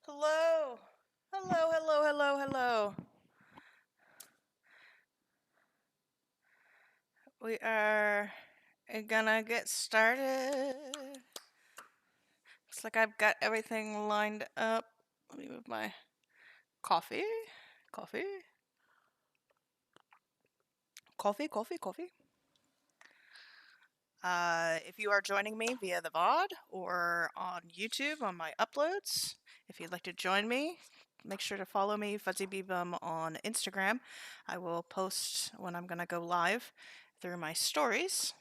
Hello. Hello, hello, hello, hello. We are gonna get started. Looks like I've got everything lined up. Let me move my coffee. Coffee. Coffee, coffee, coffee. If you are joining me via the VOD or on YouTube on my uploads, if you'd like to join me, make sure to follow me, Fuzzy Bee Bum, on Instagram. I will post when I'm going to go live through my stories.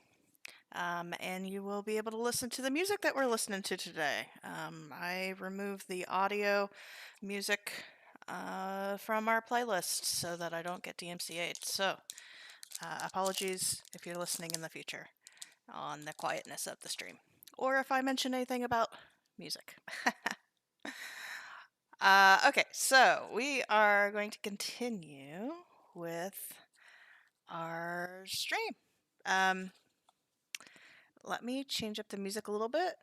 And you will be able to listen to the music that we're listening to today. I removed the audio music from our playlist so that I don't get DMCA'd. So, apologies if you're listening in the future on the quietness of the stream, or if I mention anything about music. Okay, so we are going to continue with our stream. Um, Let me change up the music a little bit.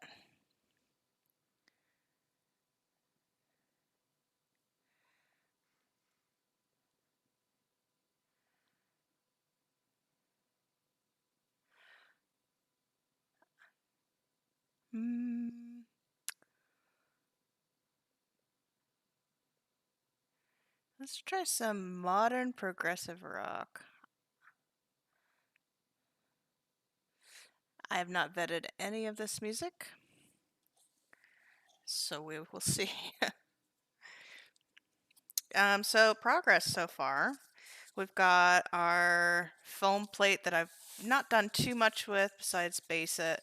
Mm, let's try some modern progressive rock. I have not vetted any of this music, so we will see. So progress so far. We've got our foam plate that I've not done too much with besides base it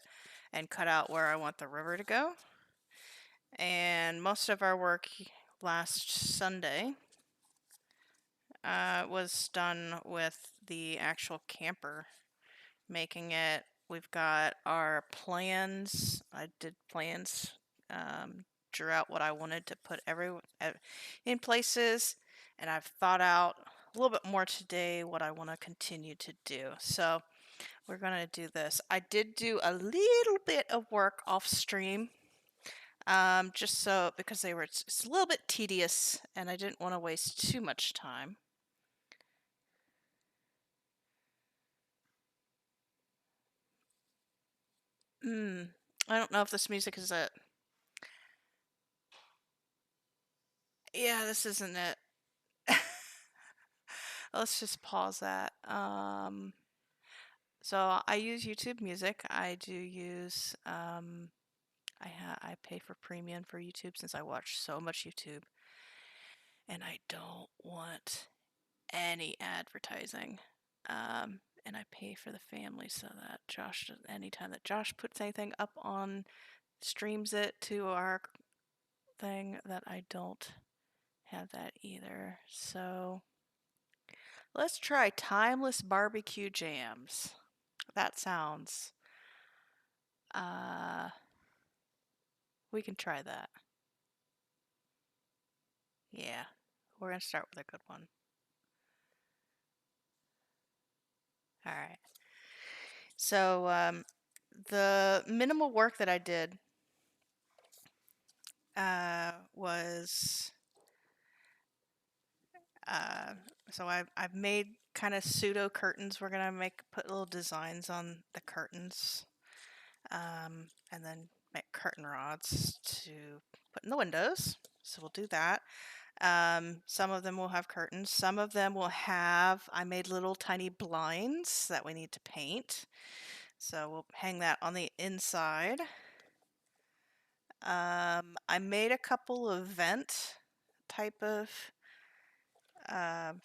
and cut out where I want the river to go. And most of our work last Sunday was done with the actual camper, making it. We've got our plans. I did plans, drew out what I wanted to put in places, and I've thought out a little bit more today what I want to continue to do. So we're gonna do this. I did do a little bit of work off stream, just so because it's a little bit tedious, and I didn't want to waste too much time. Hmm. I don't know if this music is it. Yeah, this isn't it. Let's just pause that. So I use YouTube Music. I do use I pay for premium for YouTube since I watch so much YouTube, and I don't want any advertising. And I pay for the family so that anytime that Josh puts anything up on, streams it to our thing, that I don't have that either. So let's try Timeless Barbecue Jams. That sounds, uh, we can try that. Yeah, we're gonna start with a good one. All right. So, the minimal work that I did was uh, so I've made kind of pseudo curtains. We're gonna put little designs on the curtains, and then make curtain rods to put in the windows. So we'll do that. Some of them will have curtains. Some of them will have. I made little tiny blinds that we need to paint. So we'll hang that on the inside. I made a couple of vent type of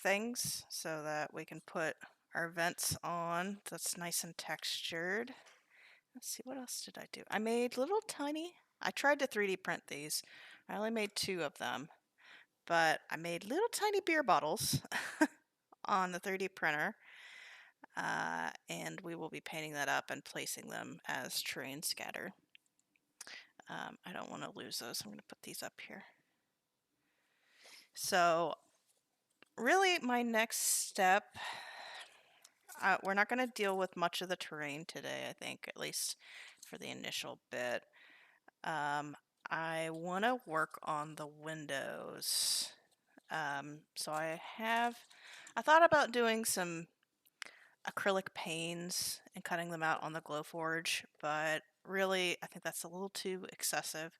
things so that we can put our vents on. That's nice and textured. Let's see, what else did I do? I made little tiny. I tried to 3D print these. I only made 2 of them, but I made little tiny beer bottles on the 3D printer. And we will be painting that up and placing them as terrain scatter. I don't want to lose those. I'm going to put these up here. So really my next step, we're not going to deal with much of the terrain today, I think, at least for the initial bit. I want to work on the windows. So I thought about doing some acrylic panes and cutting them out on the Glowforge, but really I think that's a little too excessive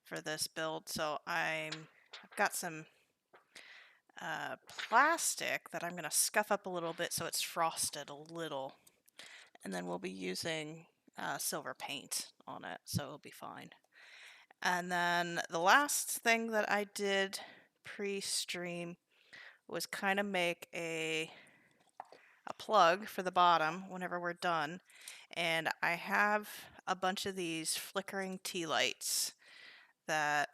for this build. So I've got some plastic that I'm going to scuff up a little bit so it's frosted a little, and then we'll be using silver paint on it, so it'll be fine. And then the last thing that I did pre-stream was kind of make a plug for the bottom whenever we're done. And I have a bunch of these flickering tea lights that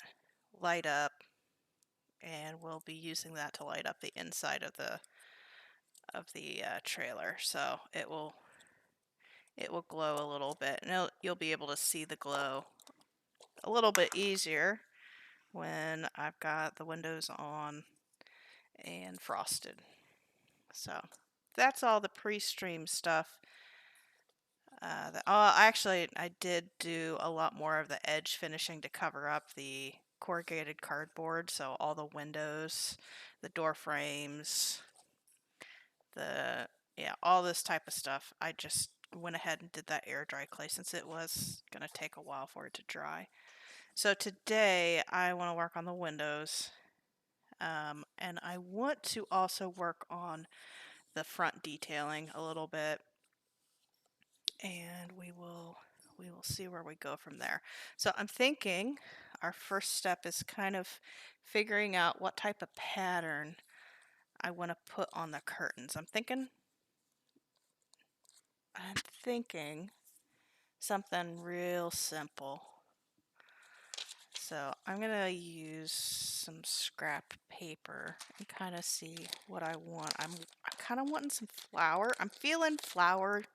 light up, and we'll be using that to light up the inside of the trailer. So it will glow a little bit, and you'll be able to see the glow a little bit easier when I've got the windows on and frosted. So that's all the pre-stream stuff. I did do a lot more of the edge finishing to cover up the corrugated cardboard, so all the windows, the door frames, the yeah, all this type of stuff. I just went ahead and did that air dry clay since it was going to take a while for it to dry. So today I want to work on the windows, and I want to also work on the front detailing a little bit, and we will see where we go from there. So I'm thinking our first step is kind of figuring out what type of pattern I want to put on the curtains. I'm thinking something real simple. So I'm gonna use some scrap paper and kind of see what I want. I'm kind of wanting some flower. I'm feeling flower,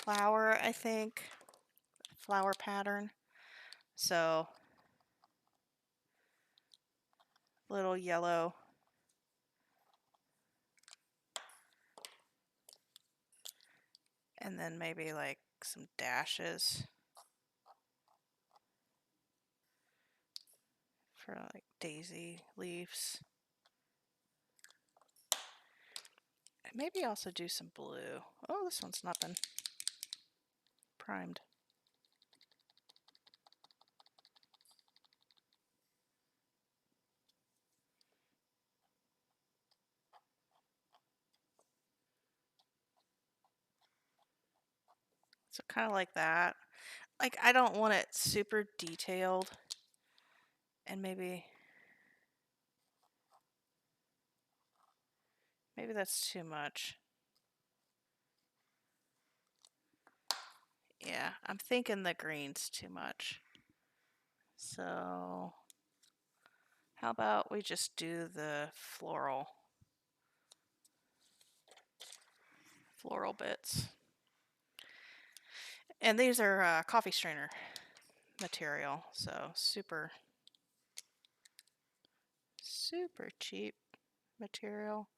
I think, flower pattern. So little yellow, and then maybe like some dashes for like daisy leaves. Maybe also do some blue. Oh, this one's not been primed. So kind of like that. Like I don't want it super detailed, and maybe that's too much. Yeah, I'm thinking the green's too much. So how about we just do the floral bits. And these are coffee strainer material, so super cheap material.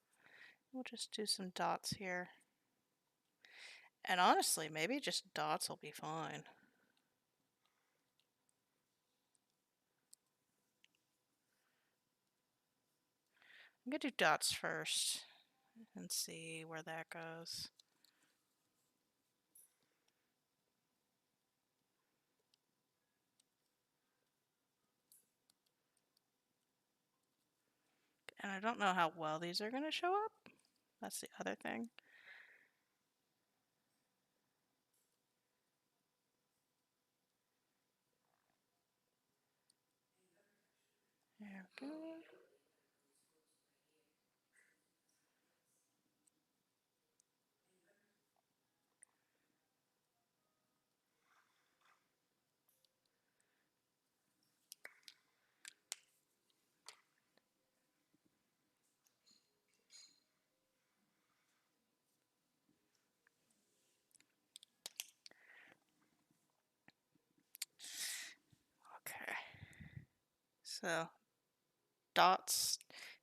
We'll just do some dots here. And honestly, maybe just dots will be fine. I'm gonna do dots first and see where that goes. And I don't know how well these are gonna show up. That's the other thing. There we go. Okay. So dots.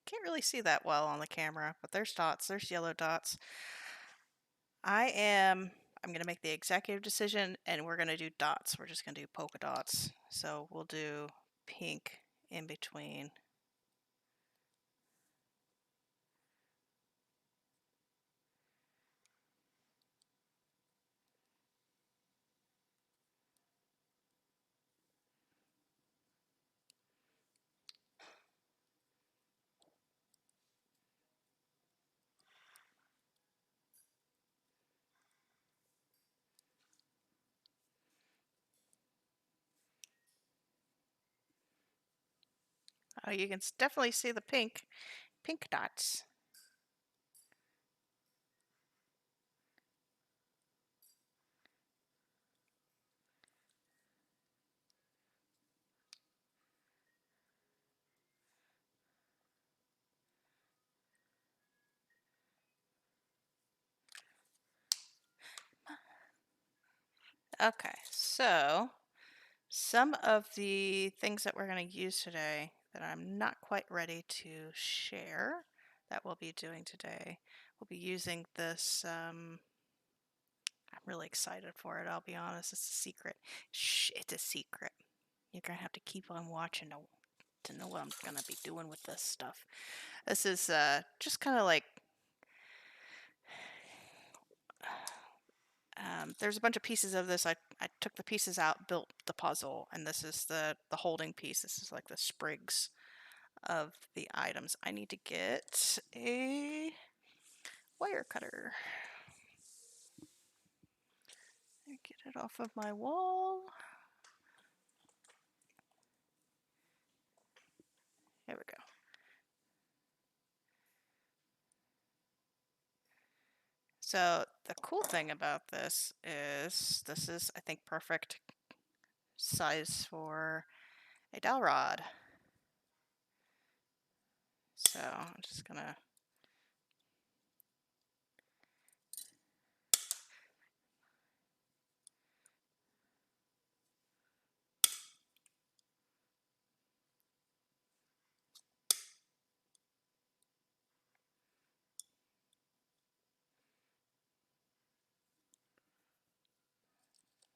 Can't really see that well on the camera, but there's dots. There's yellow dots. I I'm going to make the executive decision, and we're going to do dots. We're just going to do polka dots. So we'll do pink in between. Oh, you can definitely see the pink dots. Okay, so some of the things that we're going to use today that I'm not quite ready to share that we'll be doing today. We'll be using this, I'm really excited for it, I'll be honest. It's a secret. Shh, it's a secret. You're going to have to keep on watching to know what I'm going to be doing with this stuff. This is just kind of like, there's a bunch of pieces of this. I took the pieces out, built the puzzle, and this is the holding piece. This is like the sprigs of the items. I need to get a wire cutter. Get it off of my wall. There we go. So the cool thing about this is I think, perfect size for a dowel rod. So I'm just gonna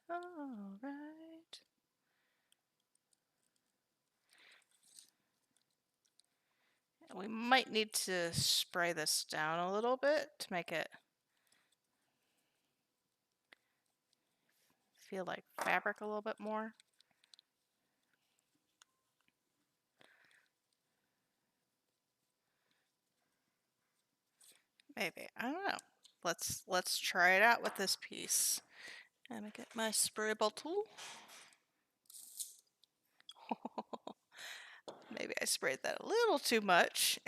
all right. We might need to spray this down a little bit to make it feel like fabric a little bit more. Maybe. I don't know. Let's try it out with this piece. I'm gonna get my spray bottle. Maybe I sprayed that a little too much.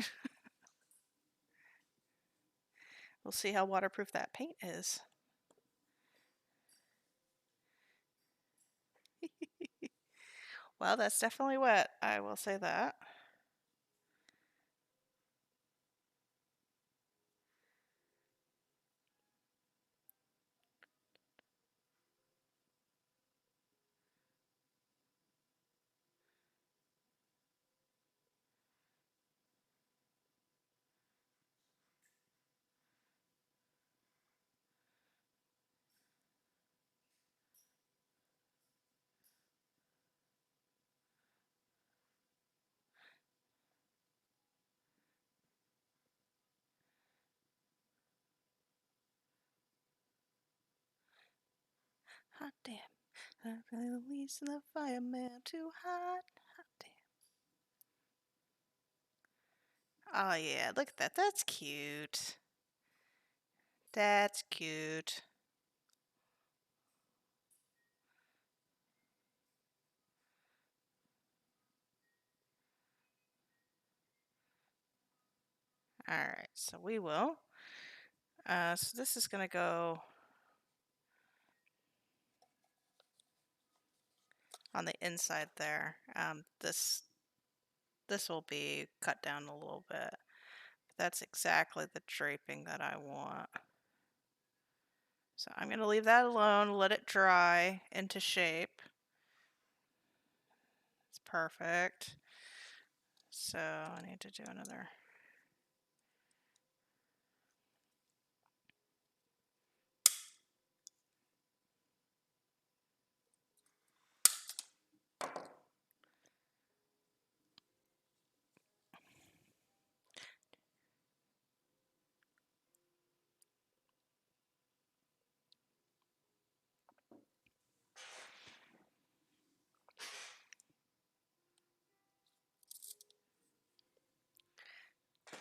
We'll see how waterproof that paint is. Well, that's definitely wet. I will say that. Hot damn. I'm releasing the fireman too hot. Hot damn. Oh yeah, look at that. That's cute. That's cute. Alright, so we will. So this is gonna go on the inside there. This will be cut down a little bit. But that's exactly the draping that I want. So I'm going to leave that alone, let it dry into shape. It's perfect. So I need to do another.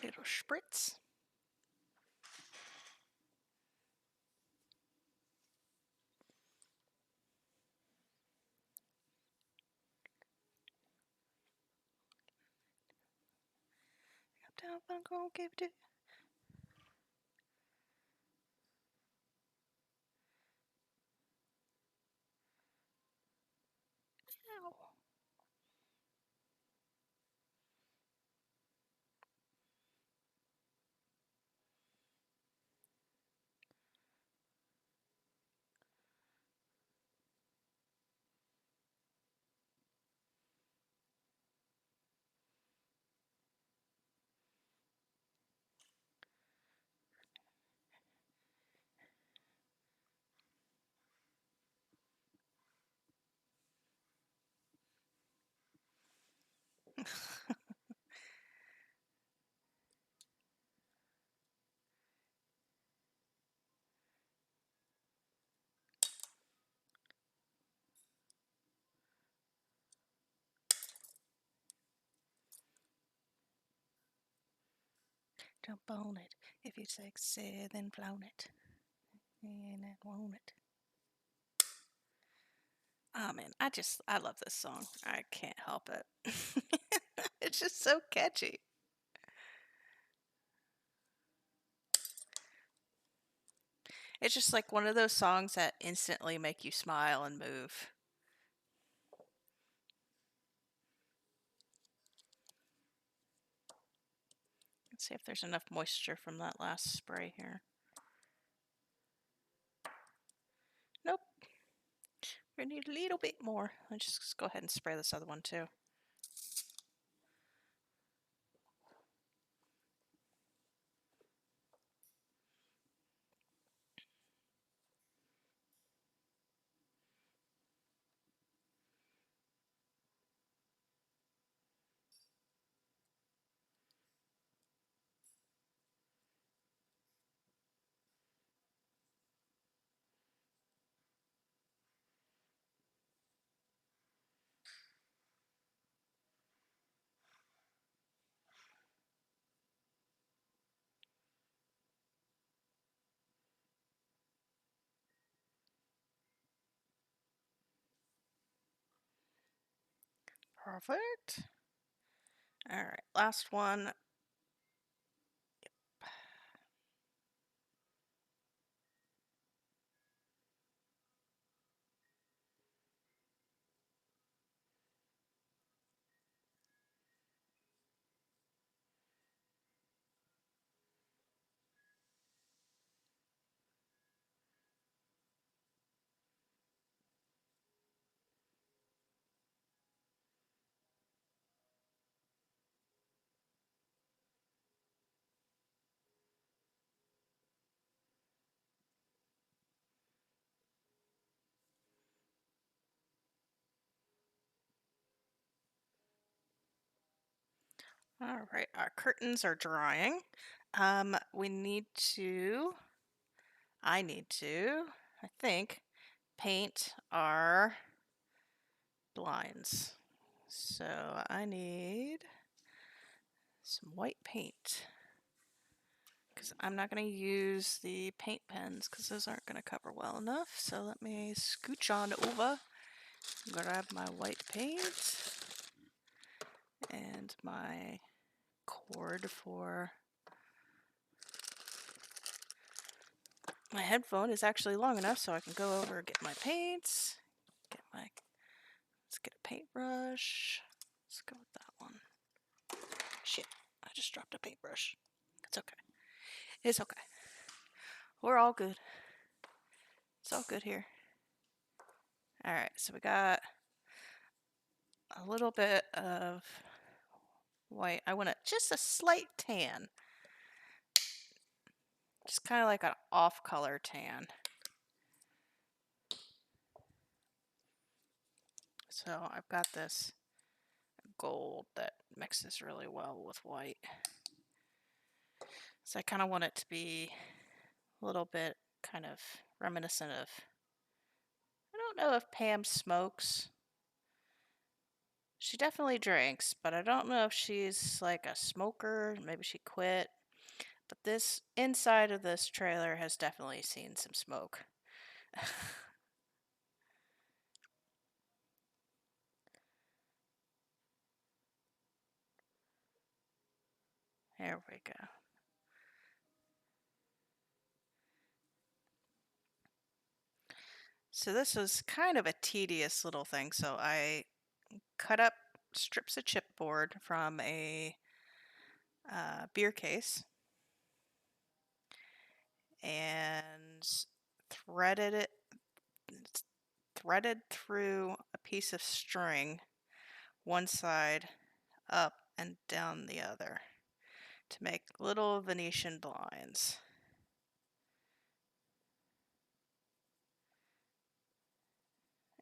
Little spritz. I'm gonna give it. Ow. Jump on it. If you sexy, then flown it. And I want it. Oh man, I love this song. I can't help it. It's just so catchy. It's just like one of those songs that instantly make you smile and move. Let's see if there's enough moisture from that last spray here. Nope. We need a little bit more. Let's just go ahead and spray this other one too. Perfect. All right, last one. All right, our curtains are drying. We need to, I need to, I think, paint our blinds. So I need some white paint because I'm not going to use the paint pens because those aren't going to cover well enough. So let me scooch on over, grab my white paint and my cord for my headphone is actually long enough so I can go over and get my paints. Let's get a paintbrush. Let's go with that one. Shit, I just dropped a paintbrush. It's okay. It's okay. We're all good. It's all good here. Alright, so we got a little bit of white. I want just a slight tan. Just kind of like an off-color tan. So I've got this gold that mixes really well with white. So I kind of want it to be a little bit kind of reminiscent of, I don't know if Pam smokes. She definitely drinks, but I don't know if she's like a smoker. Maybe she quit. But this inside of this trailer has definitely seen some smoke. There we go. So this was kind of a tedious little thing. So I cut up strips of chipboard from a beer case and threaded it threaded through a piece of string one side up and down the other to make little Venetian blinds.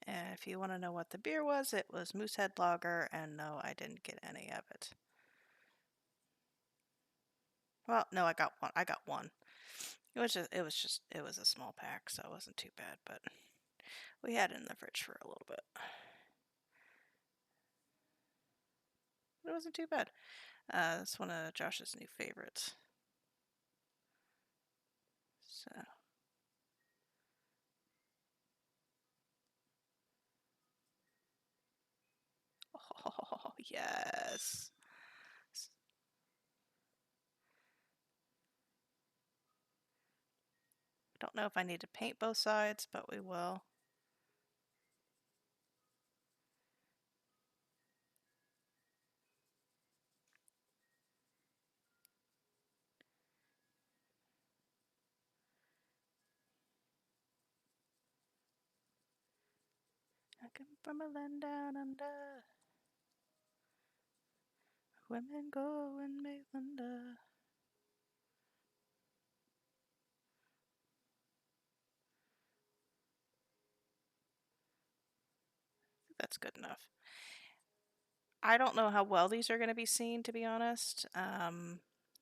And if you want to know what the beer was, it was Moosehead Lager, and no, I didn't get any of it. Well, no, I got one. I got one. It was a small pack, so it wasn't too bad, but we had it in the fridge for a little bit. It wasn't too bad. That's one of Josh's new favorites. So, oh, yes. Don't know if I need to paint both sides, but we will. I come from a land down under. Women go and make thunder. That's good enough. I don't know how well these are going to be seen, to be honest.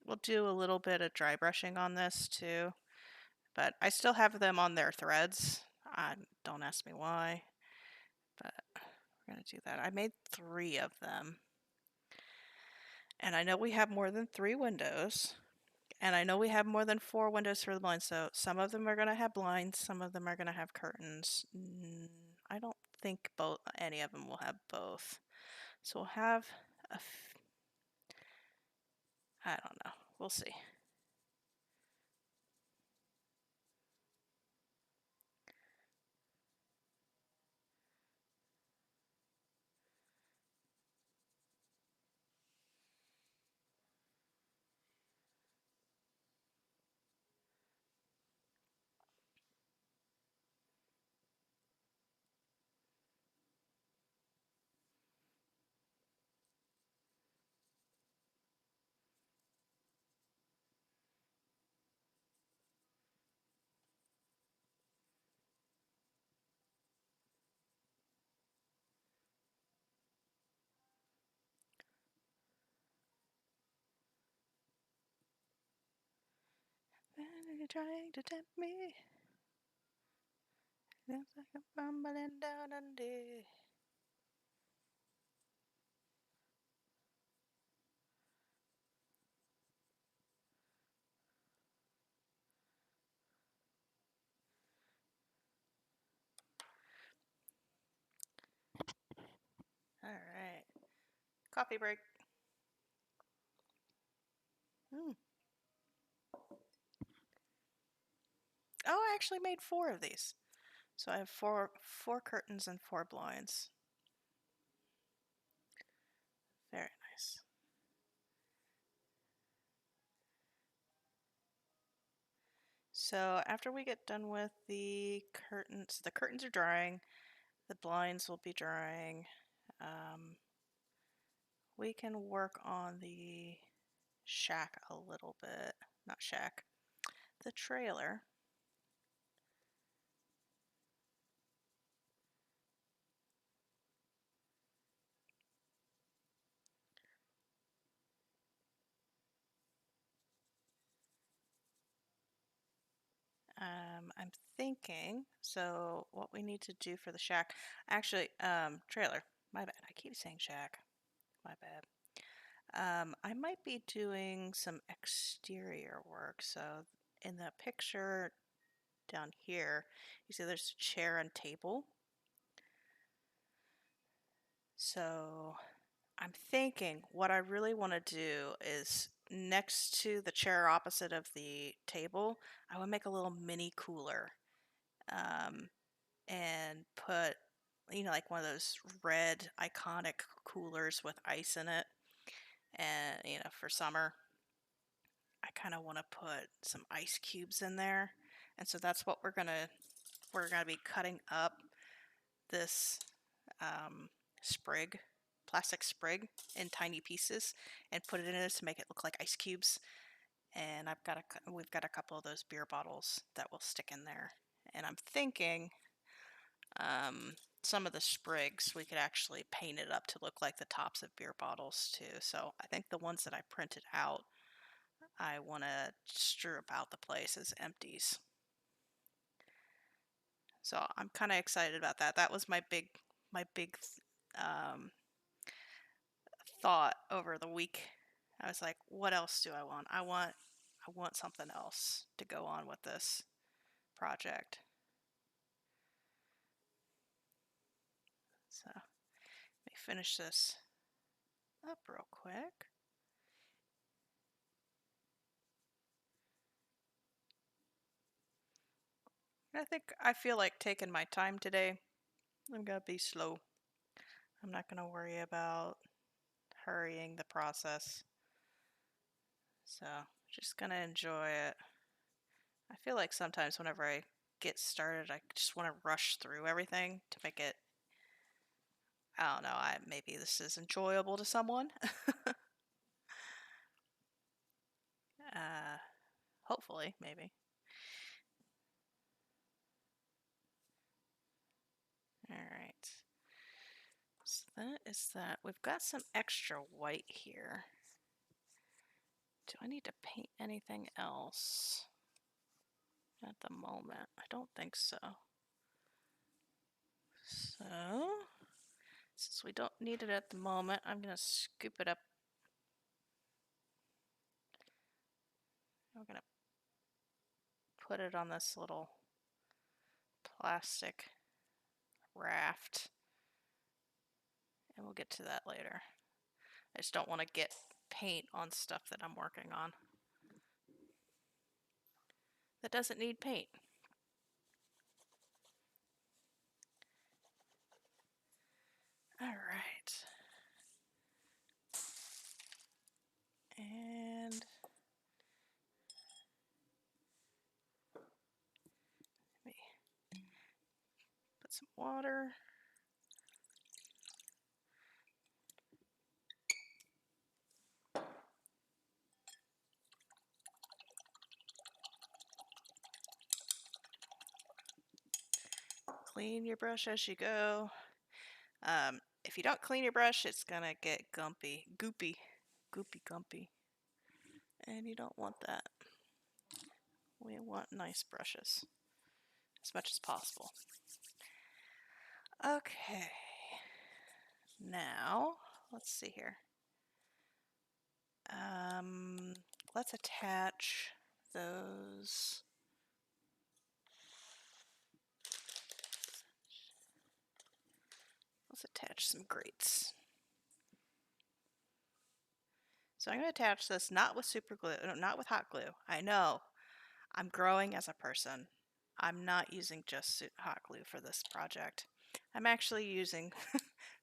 We'll do a little bit of dry brushing on this too, but I still have them on their threads. Don't ask me why, but we're going to do that. I made 3 of them, and I know we have more than 3 windows, and I know we have more than 4 windows for the blinds, so some of them are going to have blinds, some of them are going to have curtains. I don't think any of them will have both. So we'll have I don't know. We'll see. You're trying to tempt me. Looks like I'm fumbling down under. All right. Coffee break. Mm. Oh, I actually made 4 of these. So I have four curtains and 4 blinds. Very nice. So after we get done with the curtains are drying, the blinds will be drying. We can work on the shack a little bit. Not shack, the trailer. I'm thinking, so what we need to do for the shack, actually, trailer. My bad. I keep saying shack. My bad. I might be doing some exterior work. So in the picture down here, you see there's a chair and table. So I'm thinking what I really want to do is next to the chair opposite of the table, I would make a little mini cooler, um, and put, like one of those red iconic coolers with ice in it. And, for summer, I kind of want to put some ice cubes in there. And so that's what we're gonna be cutting up this sprig, plastic sprig, in tiny pieces and put it in this to make it look like ice cubes. And we've got a couple of those beer bottles that will stick in there. And I'm thinking some of the sprigs we could actually paint it up to look like the tops of beer bottles too. So I think the ones that I printed out, I want to strew about the place as empties. So I'm kind of excited about that. That was my big um, thought over the week. I was like, what else do I want? I want something else to go on with this project. So let me finish this up real quick. I feel like taking my time today. I'm gonna be slow. I'm not gonna worry about hurrying the process. So just gonna enjoy it. I feel like sometimes whenever I get started, I just want to rush through everything to make it. I don't know. Maybe this is enjoyable to someone. uh, Hopefully, maybe. All right. So that is that. We've got some extra white here. Do I need to paint anything else at the moment? I don't think so. So, since we don't need it at the moment, I'm going to scoop it up. I'm going to put it on this little plastic raft, and we'll get to that later. I just don't want to get paint on stuff that I'm working on that doesn't need paint. All right. And let me put some water. Clean your brush as you go. If you don't clean your brush, it's gonna get goopy, gumpy, and you don't want that. We want nice brushes as much as possible. Okay, now let's see here. Let's attach those. Let's attach some grates. So I'm going to attach this not with super glue, not with hot glue. I know, I'm growing as a person. I'm not using just hot glue for this project. I'm actually using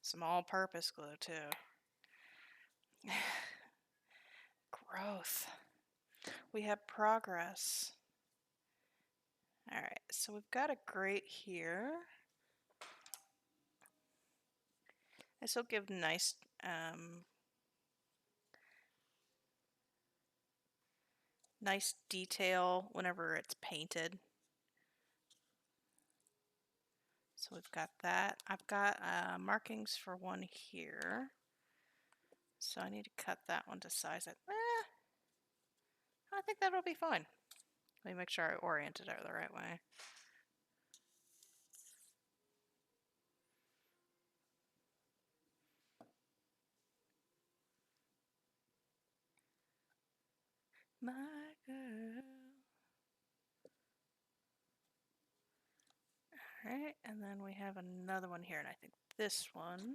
some all-purpose glue too. Growth. We have progress. Alright, so we've got a grate here. This will give nice nice detail whenever it's painted. So we've got that. I've got markings for one here. So I need to cut that one to size it. I think that'll be fine. Let me make sure I orient it the right way. my girl. Alright, and then we have another one here, and I think this one.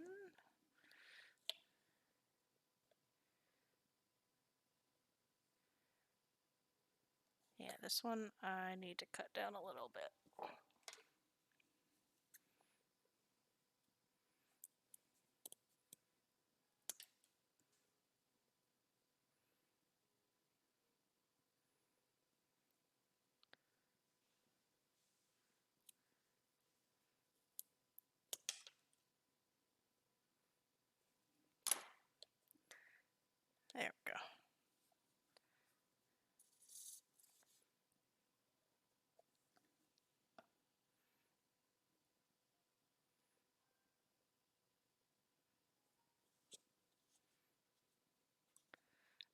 Yeah, this one I need to cut down a little bit. There we go.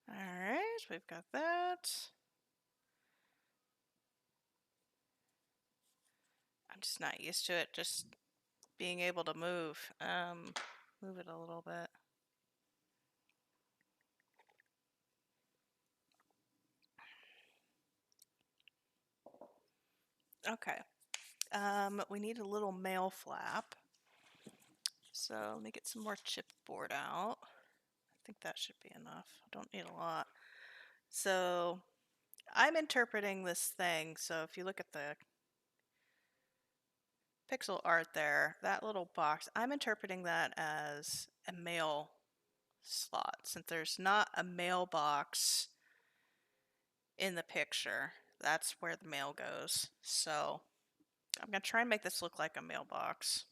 Alright, we've got that. I'm just not used to it, just being able to move. Move it a little bit. Okay. We need a little mail flap. So let me get some more chipboard out. I think that should be enough. I don't need a lot. So I'm interpreting this thing. So if you look at the pixel art there, that little box, I'm interpreting that as a mail slot, since there's not a mailbox in the picture. That's where the mail goes. So I'm going to try and make this look like a mailbox.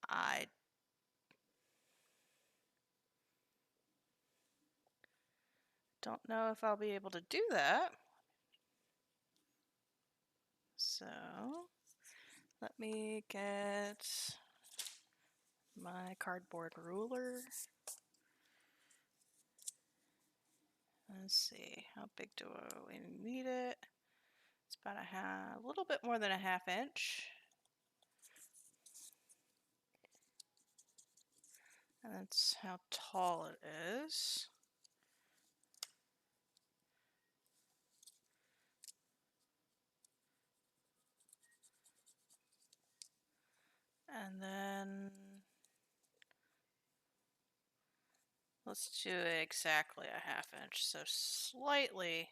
I don't know if I'll be able to do that. So let me get my cardboard ruler. Let's see, how big do we need it? It's about a little bit more than a ½ inch. And that's how tall it is. And then let's do exactly a ½ inch, so slightly.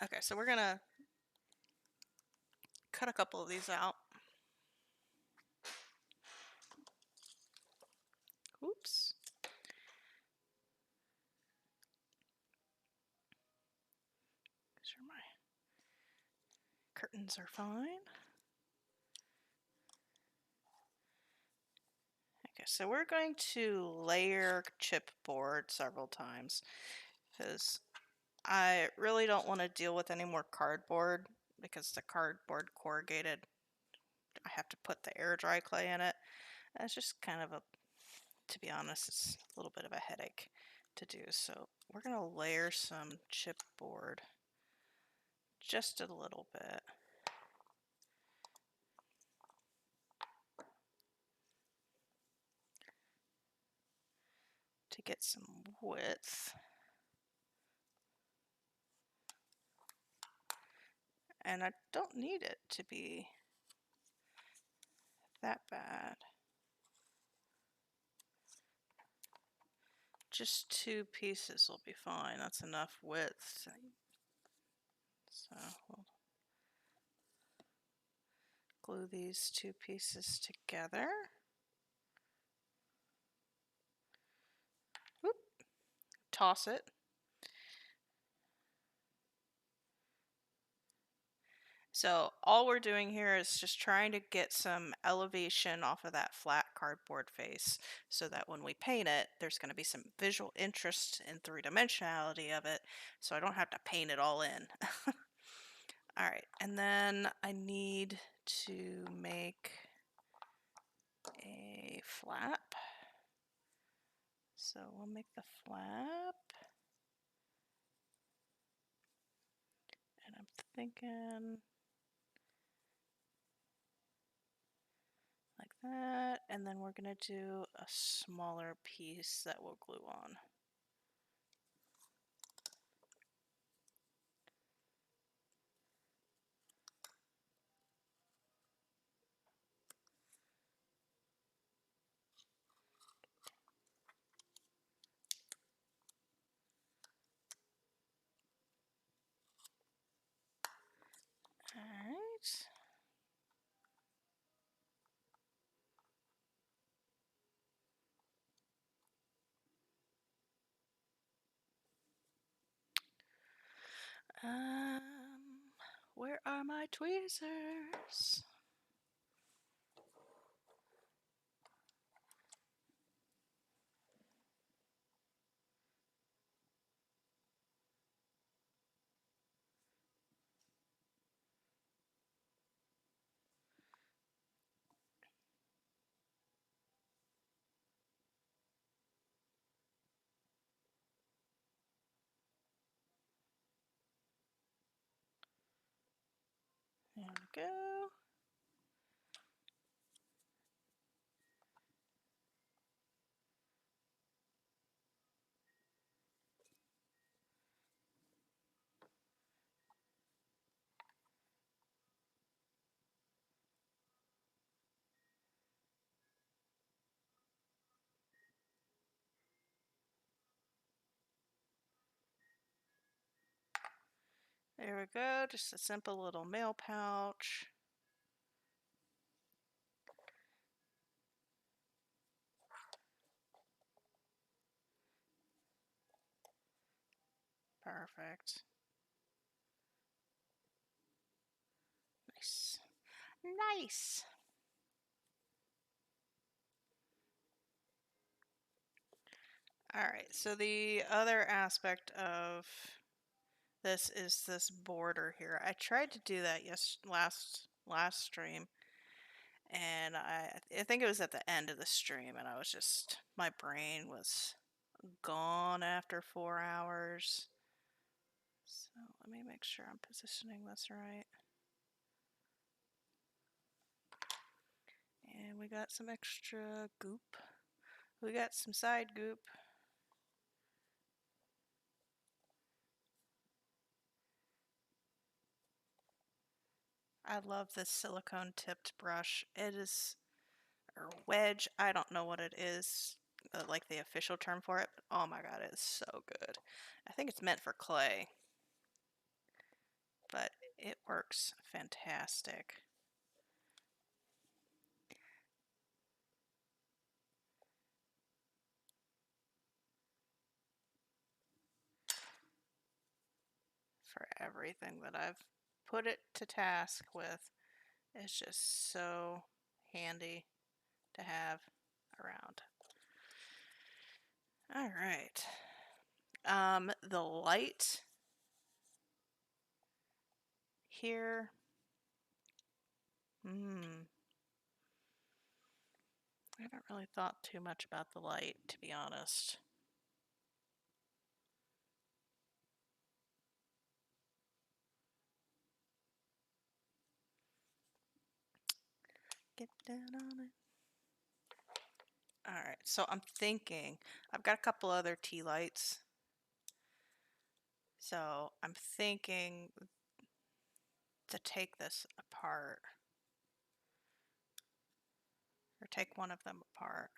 Okay, so we're gonna cut a couple of these out. Oops. Sure, my curtains are fine. Okay, so we're going to layer chipboard several times because I really don't want to deal with any more cardboard because the cardboard corrugated, I have to put the air dry clay in it. And it's just kind of to be honest, it's a little bit of a headache to do. So we're going to layer some chipboard just a little bit. To get some width. And I don't need it to be that bad. Just 2 pieces will be fine. That's enough width. So we'll glue these 2 pieces together. Whoop. Toss it. So all we're doing here is just trying to get some elevation off of that flat cardboard face so that when we paint it, there's going to be some visual interest in 3-dimensionality of it, so I don't have to paint it all in. All right, and then I need to make a flap. So we'll make the flap. And I'm thinking like That, and then we're gonna do a smaller piece that we'll glue on. Alright. Where are my tweezers? There we go. There we go, just a simple little mail pouch. Perfect. Nice. Nice! Alright, so the other aspect of this is this border here. I tried to do that last stream, and I think it was at the end of the stream, and I was just, my brain was gone after 4 hours. So let me make sure I'm positioning this right. And we got some extra goop. We got some side goop. I love this silicone tipped brush. It is, or wedge, I don't know what it is, like the official term for it, but oh my god, it's so good. I think it's meant for clay, but it works fantastic. For everything that I've put it to task with, it's just so handy to have around. All right. The light here. I haven't really thought too much about the light, to be honest. Get down on it. Alright, so I'm thinking, I've got a couple other tea lights. So I'm thinking to take this apart. Or take one of them apart.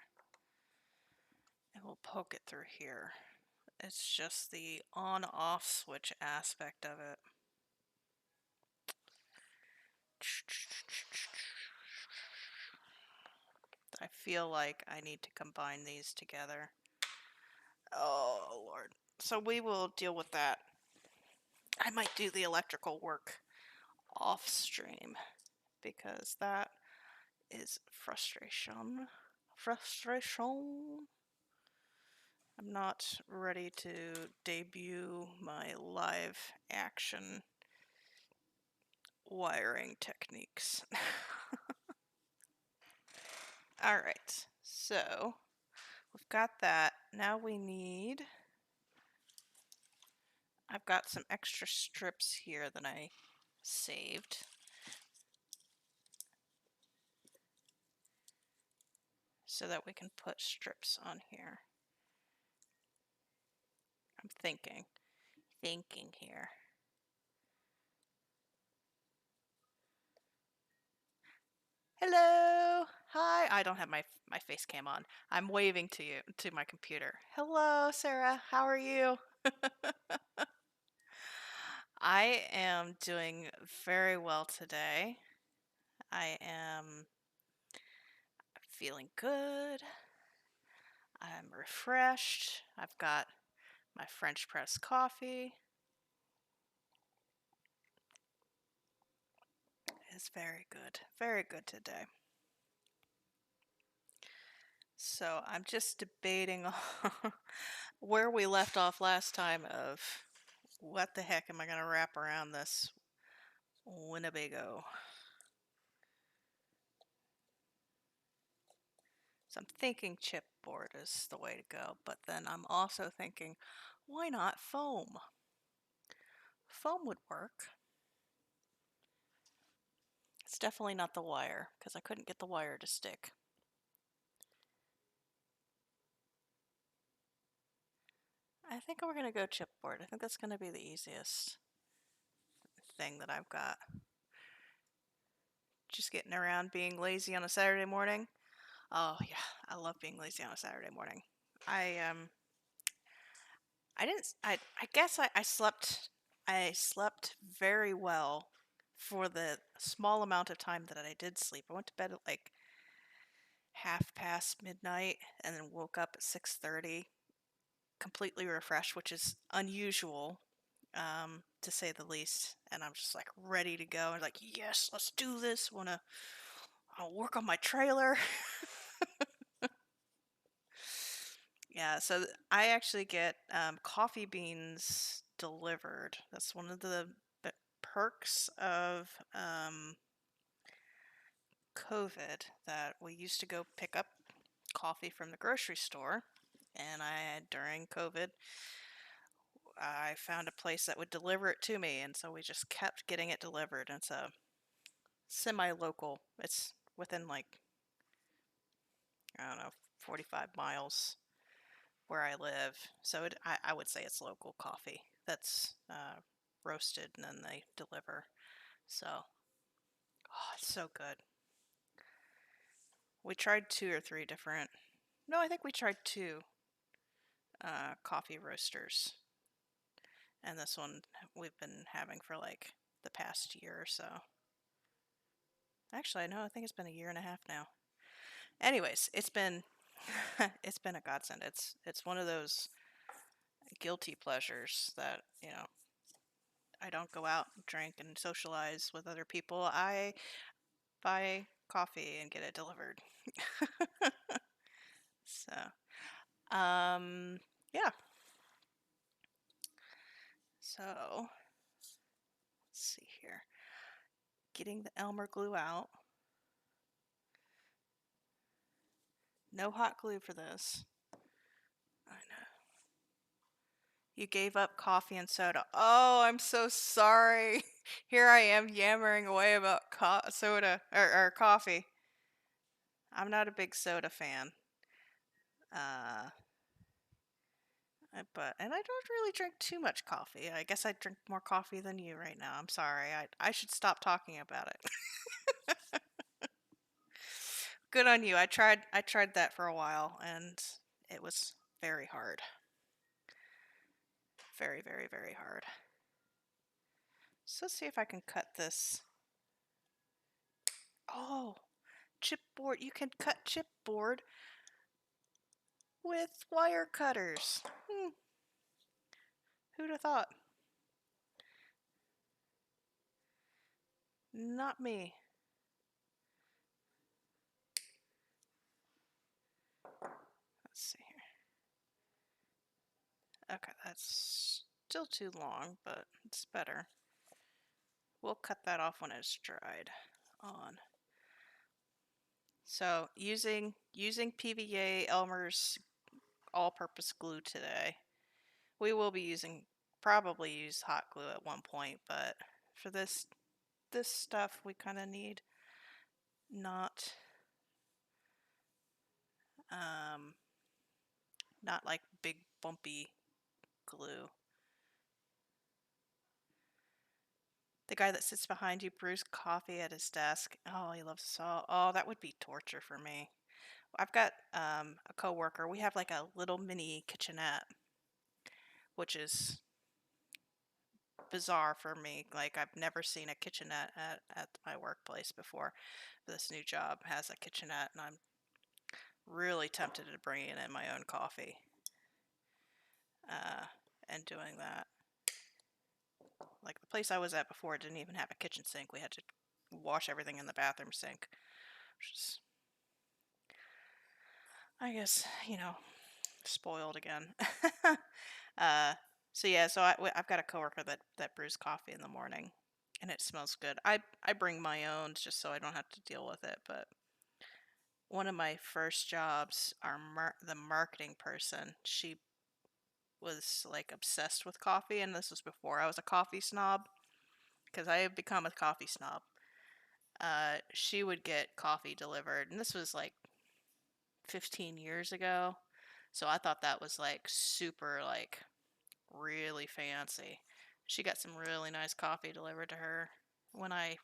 And we'll poke it through here. It's just the on-off switch aspect of it. I feel like I need to combine these together. Oh, Lord. So we will deal with that. I might do the electrical work off stream because that is frustration. Frustration. I'm not ready to debut my live action wiring techniques. Alright, so we've got that. Now we need, I've got some extra strips here that I saved. so that we can put strips on here. I'm thinking here. Hello. Hi. I don't have my face cam on. I'm waving to you to my computer. Hello, Sarah. How are you? I am doing very well today. I am feeling good. I'm refreshed. I've got my French press coffee. It's very good. Very good today. So I'm just debating where we left off last time of what the heck am I going to wrap around this Winnebago. So I'm thinking chipboard is the way to go, but then I'm also thinking, why not foam? Foam would work. It's definitely not the wire, because I couldn't get the wire to stick. I think we're going to go chipboard. I think that's going to be the easiest thing that I've got. Just getting around being lazy on a Saturday morning. Oh yeah, I love being lazy on a Saturday morning. I didn't I guess I slept very well for the small amount of time that I did sleep. I went to bed at like half past midnight and then woke up at 6:30 completely refreshed, which is unusual, to say the least. And I'm just like ready to go. And like, yes, let's do this. I'll work on my trailer. Yeah, so I actually get coffee beans delivered. That's one of the perks of COVID, that we used to go pick up coffee from the grocery store. And during COVID, I found a place that would deliver it to me. And so we just kept getting it delivered. And it's a semi-local, it's within like, I don't know, 45 miles where I live. So I would say it's local coffee that's roasted and then they deliver. So, oh, it's so good. We tried 2 or 3 different, no, I think we tried 2 coffee roasters. And this one we've been having for like the past year or so. Actually, no, I think it's been a year and a half now. Anyways, it's been it's been a godsend. It's one of those guilty pleasures that, I don't go out and drink and socialize with other people. I buy coffee and get it delivered. So, yeah. So, let's see here. Getting the Elmer glue out. No hot glue for this. I know. You gave up coffee and soda. Oh, I'm so sorry. Here I am yammering away about soda or coffee. I'm not a big soda fan. Uh, and I don't really drink too much coffee. I guess I drink more coffee than you right now. I'm sorry. I should stop talking about it. Good on you. I tried that for a while and it was very hard. Very, very, very hard. So let's see if I can cut this. Oh, chipboard. You can cut chipboard with wire cutters. Who'd have thought? Not me. Let's see here. Okay, that's still too long, but it's better. We'll cut that off when it's dried on. So using PVA Elmer's all-purpose glue today. We will be probably use hot glue at one point, but for this stuff we kind of need not Um, Not like big bumpy glue. The guy that sits behind you brews coffee at his desk. Oh, he loves salt. Oh, that would be torture for me. I've got a coworker. We have like a little mini kitchenette, which is bizarre for me. Like I've never seen a kitchenette at my workplace before. This new job has a kitchenette, and I'm really tempted to bring in my own coffee uh, and doing that. Like the place I was at before didn't even have a kitchen sink. We had to wash everything in the bathroom sink, which is, I guess, spoiled again. uh, so yeah, I've got a coworker that brews coffee in the morning, and it smells good. I bring my own just so I don't have to deal with it. But one of my first jobs, the marketing person, she was like obsessed with coffee, and this was before I was a coffee snob, because I have become a coffee snob. She would get coffee delivered, and this was like 15 years ago. So I thought that was like super, like really fancy. She got some really nice coffee delivered to her when I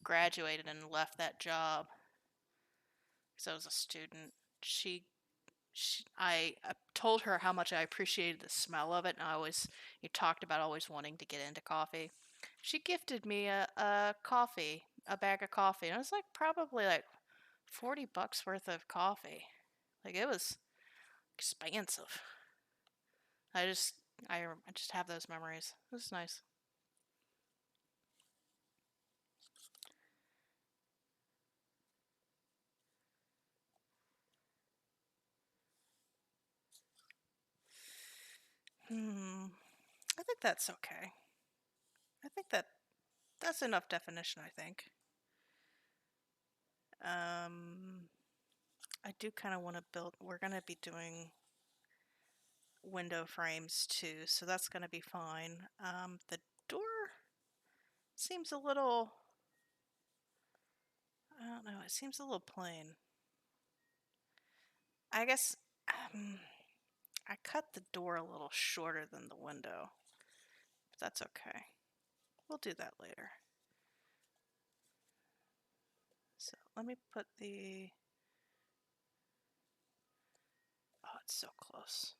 graduated and left that job because I was a student. I told her how much I appreciated the smell of it, and you talked about always wanting to get into coffee. She gifted me a bag of coffee, and it was like probably like $40 worth of coffee. Like it was expensive. I just I just have those memories. It was nice. Hmm. I think that's okay. I think that's enough definition, I think. Um, I do kind of want to build. We're gonna be doing window frames too, so that's gonna be fine. The door seems a little. I don't know. It seems a little plain. I guess um, I cut the door a little shorter than the window, but that's okay. We'll do that later. So let me put the. Oh, it's so close.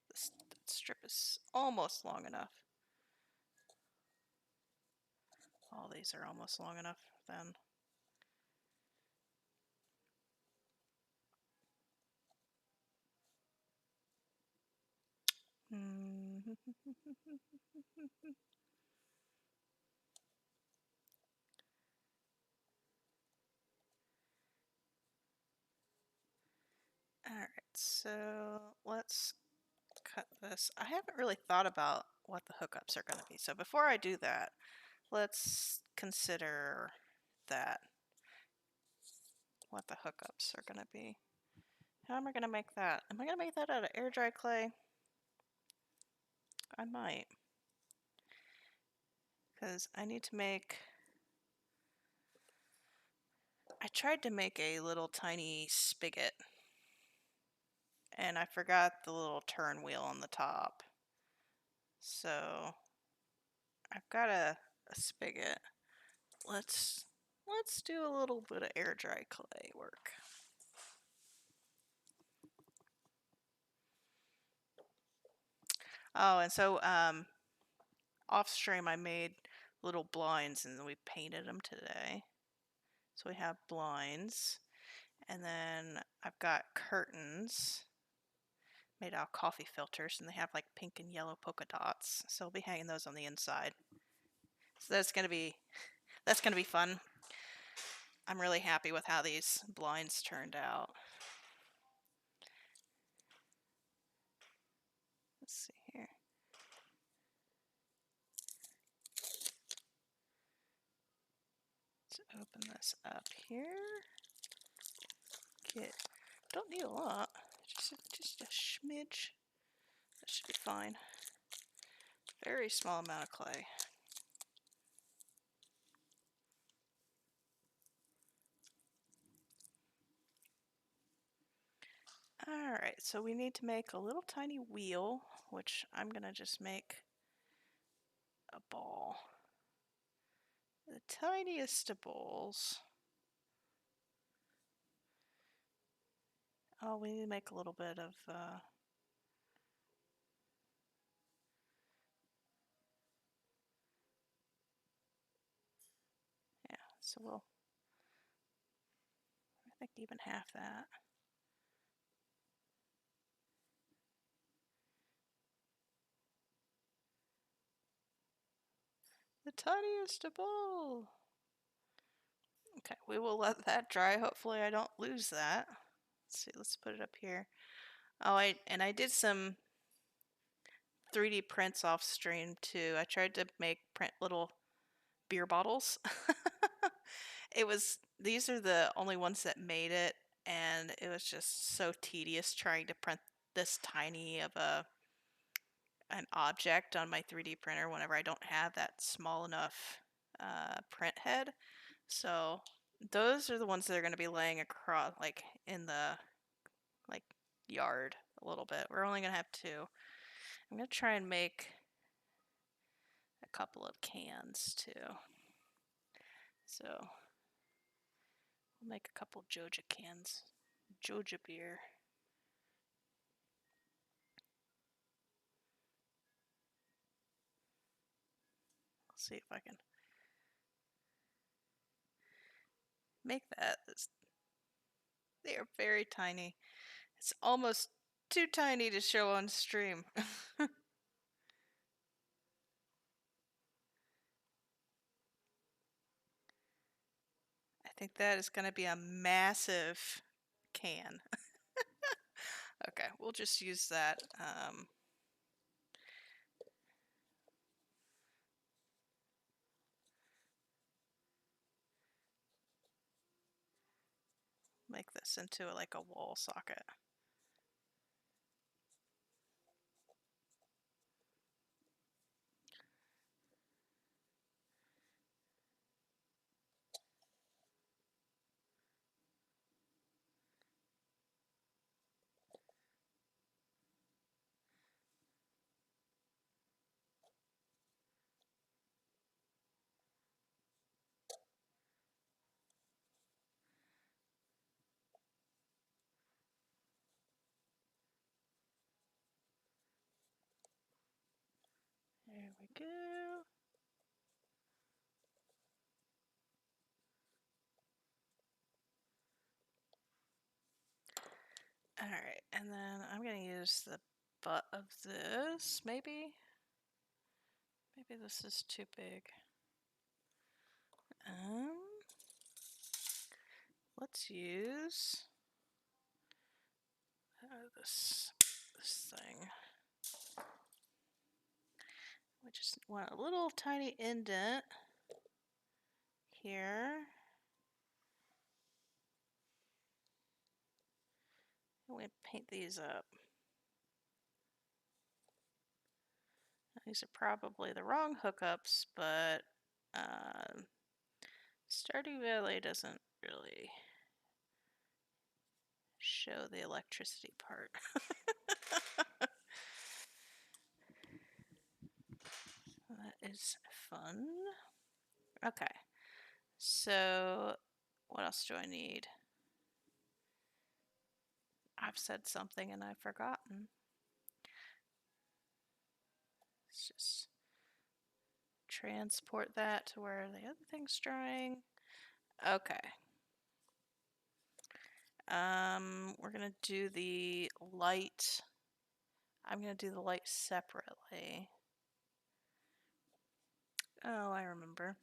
This strip is almost long enough. All these are almost long enough then. Alright, so let's cut this. I haven't really thought about what the hookups are going to be. So before I do that, let's consider that. What the hookups are going to be. How am I going to make that? Am I going to make that out of air dry clay? I might. Because I need to make. I tried to make a little tiny spigot, and I forgot the little turn wheel on the top. So I've got a spigot. Let's do a little bit of air dry clay work. Oh, and so off stream I made little blinds and we painted them today. So we have blinds, and then I've got curtains made out of coffee filters, and they have like pink and yellow polka dots. So I'll be hanging those on the inside. So that's gonna be fun. I'm really happy with how these blinds turned out. Let's see here. Let's open this up here. Don't need a lot. Just a smidge. That should be fine. Very small amount of clay. Alright, so we need to make a little tiny wheel, which I'm gonna just make a ball. The tiniest of balls. Oh, we need to make a little bit of, yeah, so we'll, I think even half that. The tiniest of all. Okay, we will let that dry. Hopefully I don't lose that. Let's see, let's put it up here. Oh, I did some 3D prints off stream too. I tried to make print little beer bottles. These are the only ones that made it, and it was just so tedious trying to print this tiny of an object on my 3D printer whenever I don't have that small enough print head. So those are the ones that are going to be laying across, like in the like yard a little bit. We're only going to have two. I'm going to try and make a couple of cans too. So we'll make a couple Joja cans. Joja beer. Let's see if I can make that. They are very tiny. It's almost too tiny to show on stream. I think that is going to be a massive can. Okay, we'll just use that. Make this into like a wall socket. There we go. Alright, and then I'm going to use the butt of this, maybe? Maybe this is too big. Let's use this thing. We just want a little tiny indent here. I'm going to paint these up. These are probably the wrong hookups, but Stardew Valley doesn't really show the electricity part. That is fun. Okay, so what else do I need? I've said something and I've forgotten. Let's just transport that to where the other thing's drying. Okay. We're gonna do the light. I'm gonna do the light separately. Oh, I remember.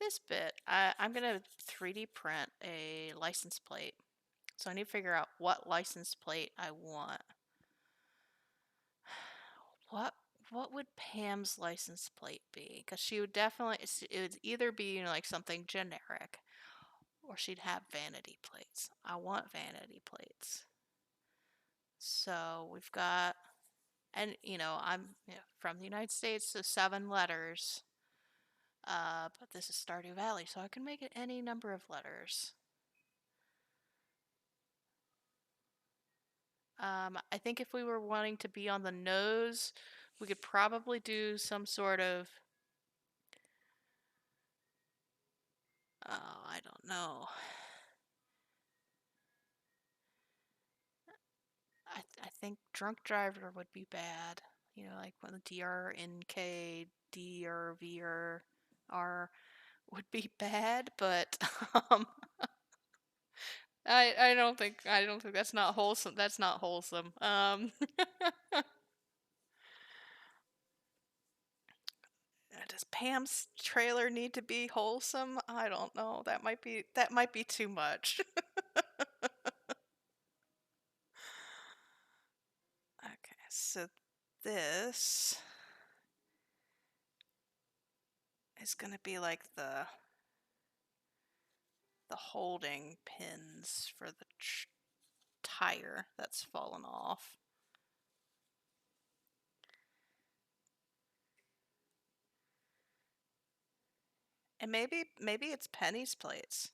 This bit, I'm gonna 3D print a license plate. So I need to figure out what license plate I want. What would Pam's license plate be? Because she would definitely, it would either be, you know, like something generic, or she'd have vanity plates. I want vanity plates. So we've got, and you know, I'm from the United States, so 7 letters. But this is Stardew Valley, so I can make it any number of letters. I think if we were wanting to be on the nose, we could probably do some sort of, oh, I don't know. I think drunk driver would be bad. You know, like when the DRNK, DRVR would be bad, but um, I don't think that's not wholesome. That's not wholesome. Does Pam's trailer need to be wholesome? I don't know. That might be too much. Okay, so this is gonna be like the holding pins for the tire that's fallen off. And maybe it's Penny's place.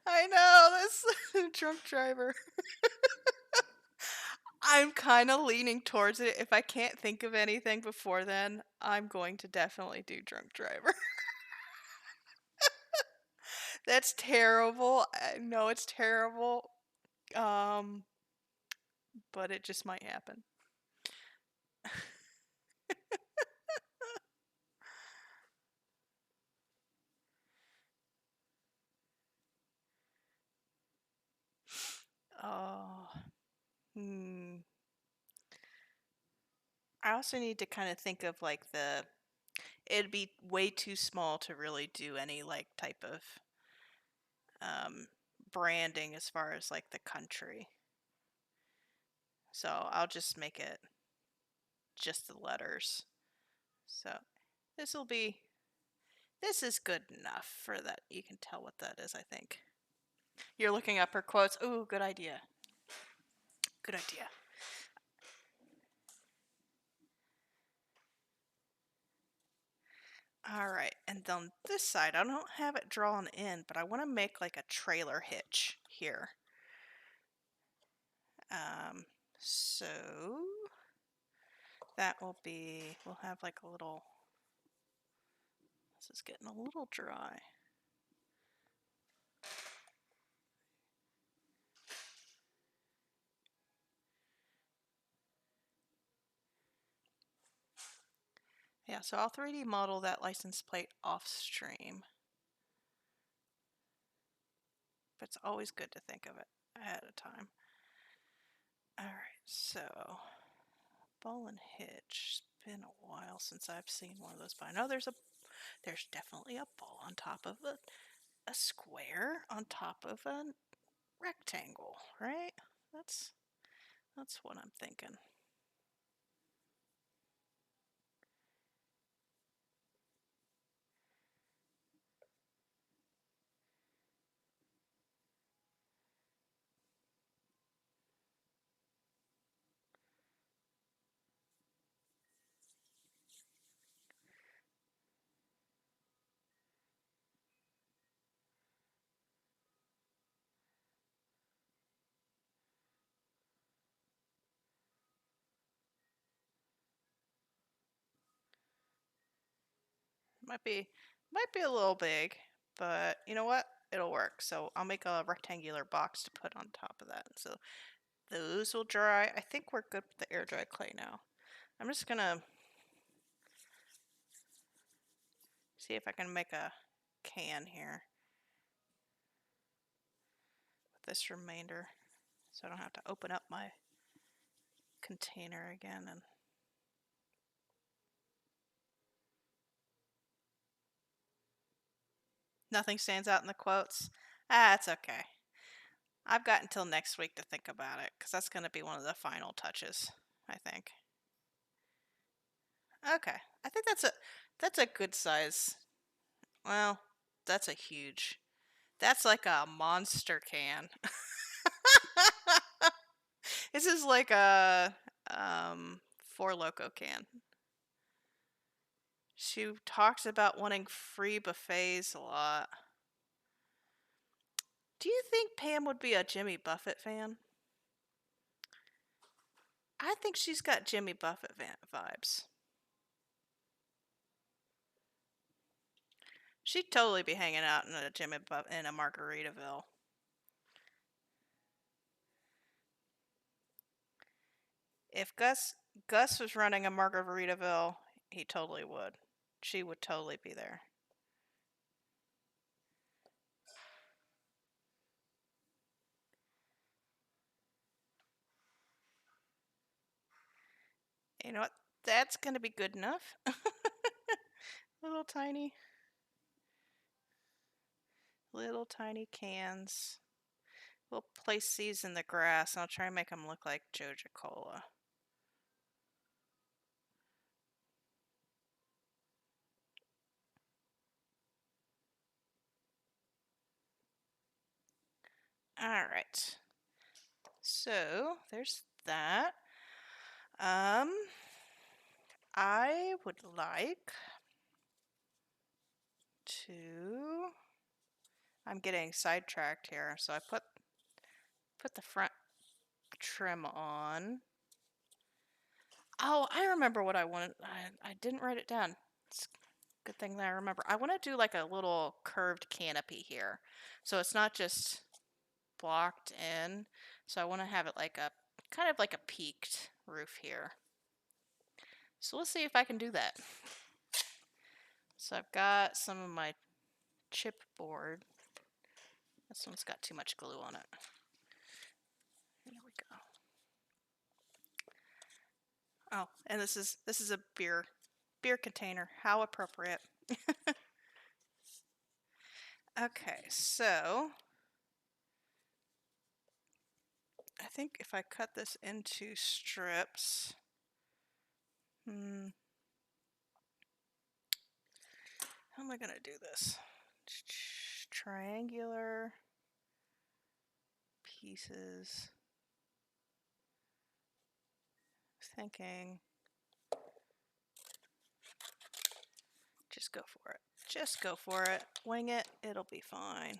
I know, this drunk driver. I'm kind of leaning towards it. If I can't think of anything before then, I'm going to definitely do drunk driver. That's terrible. I know it's terrible. Um, but it just might happen. Oh, hmm. I also need to kind of think of like it'd be way too small to really do any like type of um, branding as far as like the country. So I'll just make it just the letters. So this will be, this is good enough for that. You can tell what that is, I think. You're looking up her quotes. Ooh, good idea. Good idea. All right, and on this side, I don't have it drawn in, but I want to make like a trailer hitch here. Um, so that will be, we'll have like a little, this is getting a little dry. Yeah, so I'll 3D model that license plate off stream. But it's always good to think of it ahead of time. Alright, so ball and hitch. It's been a while since I've seen one of those, but I know there's definitely a ball on top of a square on top of a rectangle, right? That's what I'm thinking. Might be a little big, but you know what? It'll work. So I'll make a rectangular box to put on top of that. So those will dry. I think we're good with the air dry clay now. I'm just gonna see if I can make a can here with this remainder, so I don't have to open up my container again. And nothing stands out in the quotes. Ah, it's okay. I've got until next week to think about it, because that's going to be one of the final touches, I think. Okay, I think that's a good size. Well, that's a huge. That's like a monster can. This is like a Four Loco can. She talks about wanting free buffets a lot. Do you think Pam would be a Jimmy Buffett fan? I think she's got Jimmy Buffett vibes. She'd totally be hanging out in a in a Margaritaville. If Gus was running a Margaritaville, he totally would. She would totally be there. You know what? That's gonna be good enough. little tiny, little tiny cans. We'll place these in the grass, and I'll try and make them look like Joja Cola. All right. So there's that. Um, I would like to. I'm getting sidetracked here, so I put the front trim on. Oh, I remember what I wanted. I didn't write it down. It's a good thing that I remember. I want to do like a little curved canopy here, so it's not just blocked in. So I want to have it like a kind of like a peaked roof here. So let's see if I can do that. So I've got some of my chipboard. This one's got too much glue on it. Here we go. Oh, and this is a beer container. How appropriate. Okay, so I think if I cut this into strips, how am I gonna do this? Triangular pieces. Thinking, just go for it. Just go for it. Wing it. It'll be fine.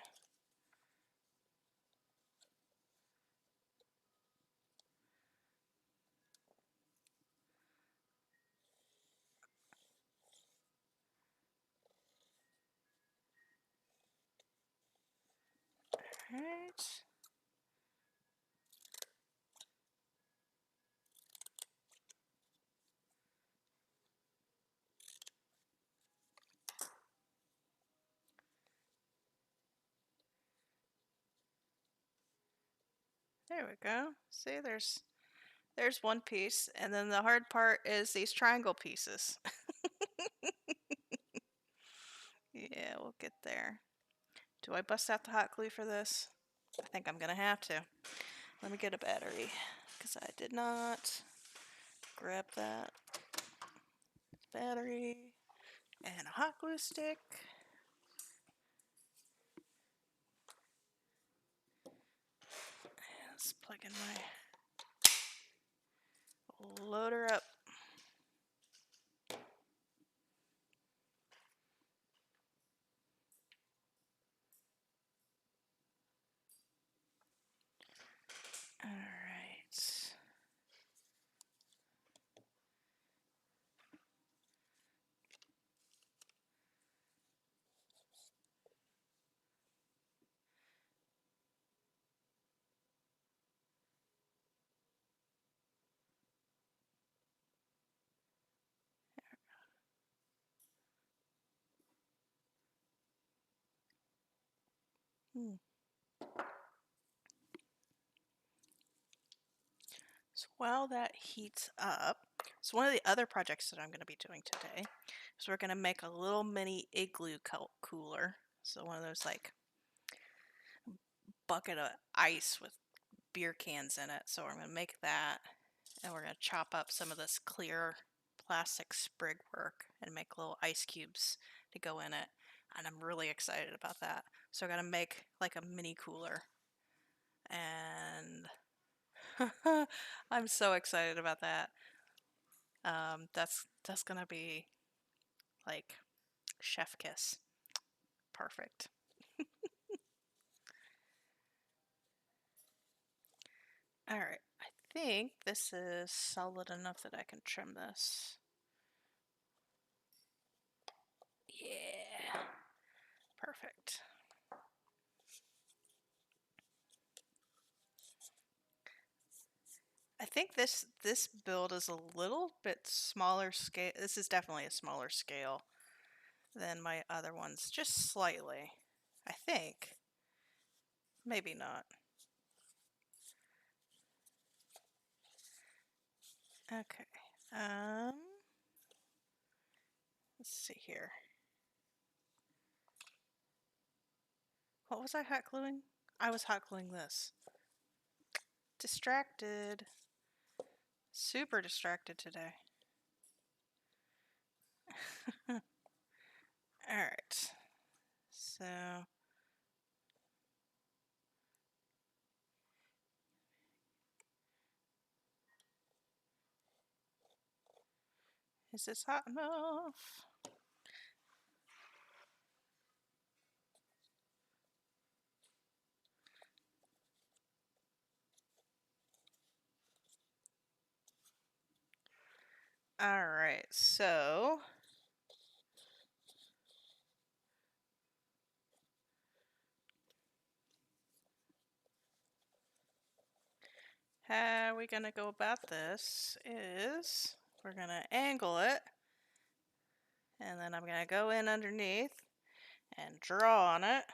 All right. There we go. See, there's one piece, and then the hard part is these triangle pieces. Yeah, we'll get there. Do I bust out the hot glue for this? I think I'm gonna have to. Let me get a battery, because I did not grab that battery and a hot glue stick. Let's plug in my loader up. All right. So while that heats up, so one of the other projects that I'm going to be doing today is we're going to make a little mini igloo cooler. So one of those like bucket of ice with beer cans in it. So we're going to make that, and we're going to chop up some of this clear plastic sprig work and make little ice cubes to go in it. And I'm really excited about that. So we're going to make like a mini cooler. And I'm so excited about that. That's gonna be like chef kiss. Perfect. Alright, I think this is solid enough that I can trim this. Yeah, perfect. I think this build is a little bit smaller scale. This is definitely a smaller scale than my other ones, just slightly. I think. Maybe not. Okay. Um, let's see here. What was I hot gluing? I was hot gluing this. Distracted. Super distracted today. Alright. So is this hot enough? Alright, so how we gonna go about this is we're gonna angle it, and then I'm gonna go in underneath and draw on it.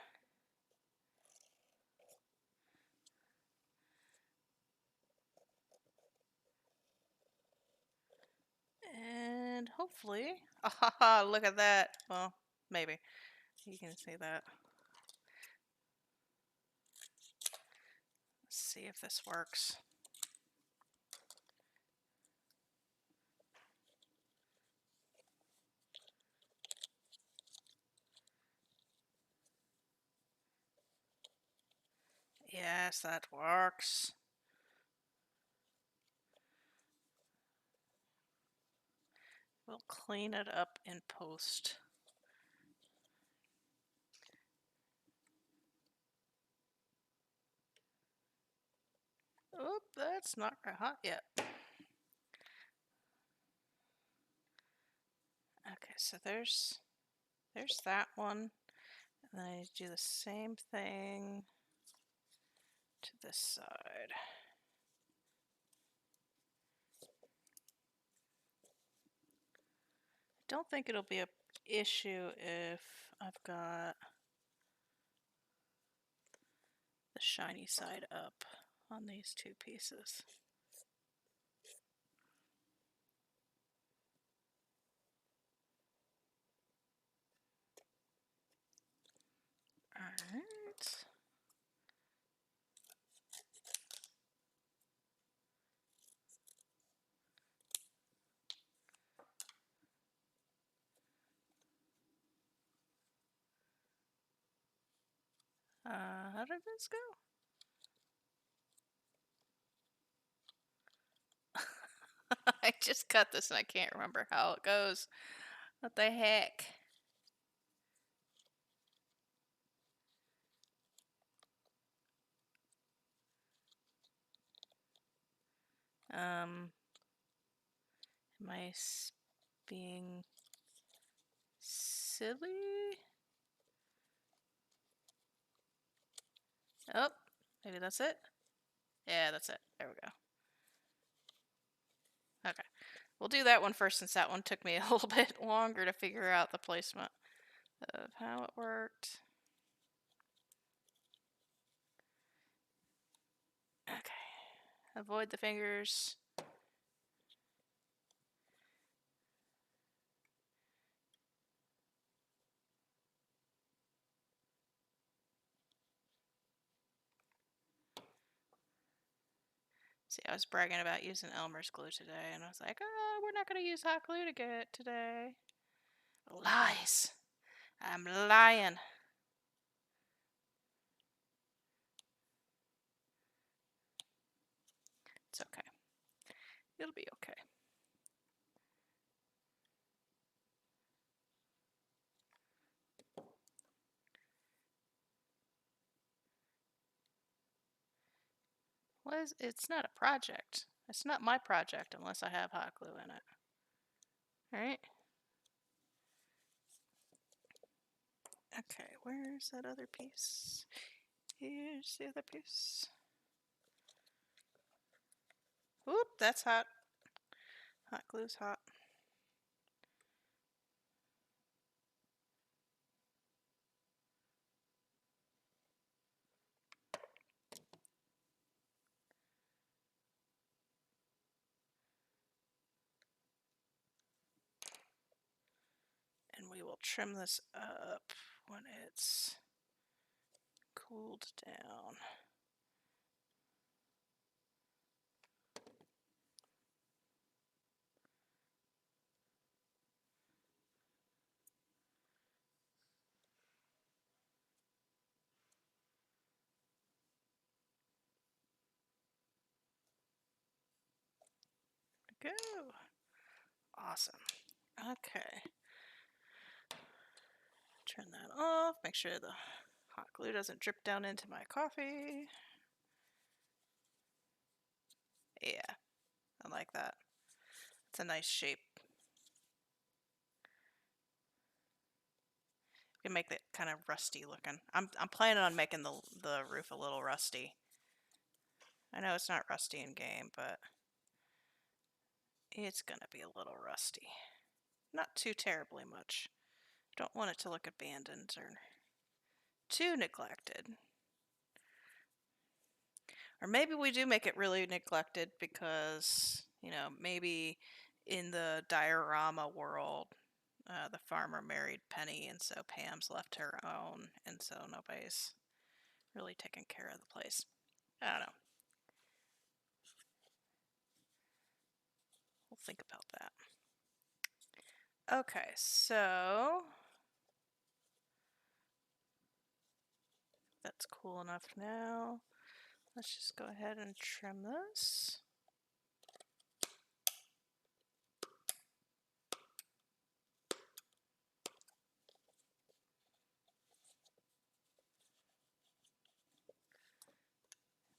And hopefully, ah, look at that. Well, maybe you can see that. Let's see if this works. Yes, that works. We'll clean it up in post. Oop, that's not hot yet. Okay, so there's that one. And then I do the same thing to this side. Don't think it'll be a issue if I've got the shiny side up on these two pieces. Alright. How did this go? I just cut this and I can't remember how it goes. What the heck? Am I being silly? Oh, maybe that's it? Yeah, that's it. There we go. Okay. We'll do that one first since that one took me a little bit longer to figure out the placement of how it worked. Okay. Avoid the fingers. See, I was bragging about using Elmer's glue today, and I was like, oh, we're not going to use hot glue to get today. Lies. I'm lying. It's okay. It'll be okay. It's not a project. It's not my project unless I have hot glue in it. Alright. Okay, where's that other piece? Here's the other piece. Oop, that's hot. Hot glue's hot. And we will trim this up when it's cooled down. Go. Awesome. Okay. Turn that off. Make sure the hot glue doesn't drip down into my coffee. Yeah, I like that. It's a nice shape. You can make it kind of rusty looking. I'm planning on making the roof a little rusty. I know it's not rusty in game, but it's gonna be a little rusty. Not too terribly much. Don't want it to look abandoned or too neglected. Or maybe we do make it really neglected because, you know, maybe in the diorama world, the farmer married Penny, and so Pam's left her own, and so nobody's really taking care of the place. I don't know. We'll think about that. Okay, so that's cool enough now. Let's just go ahead and trim this.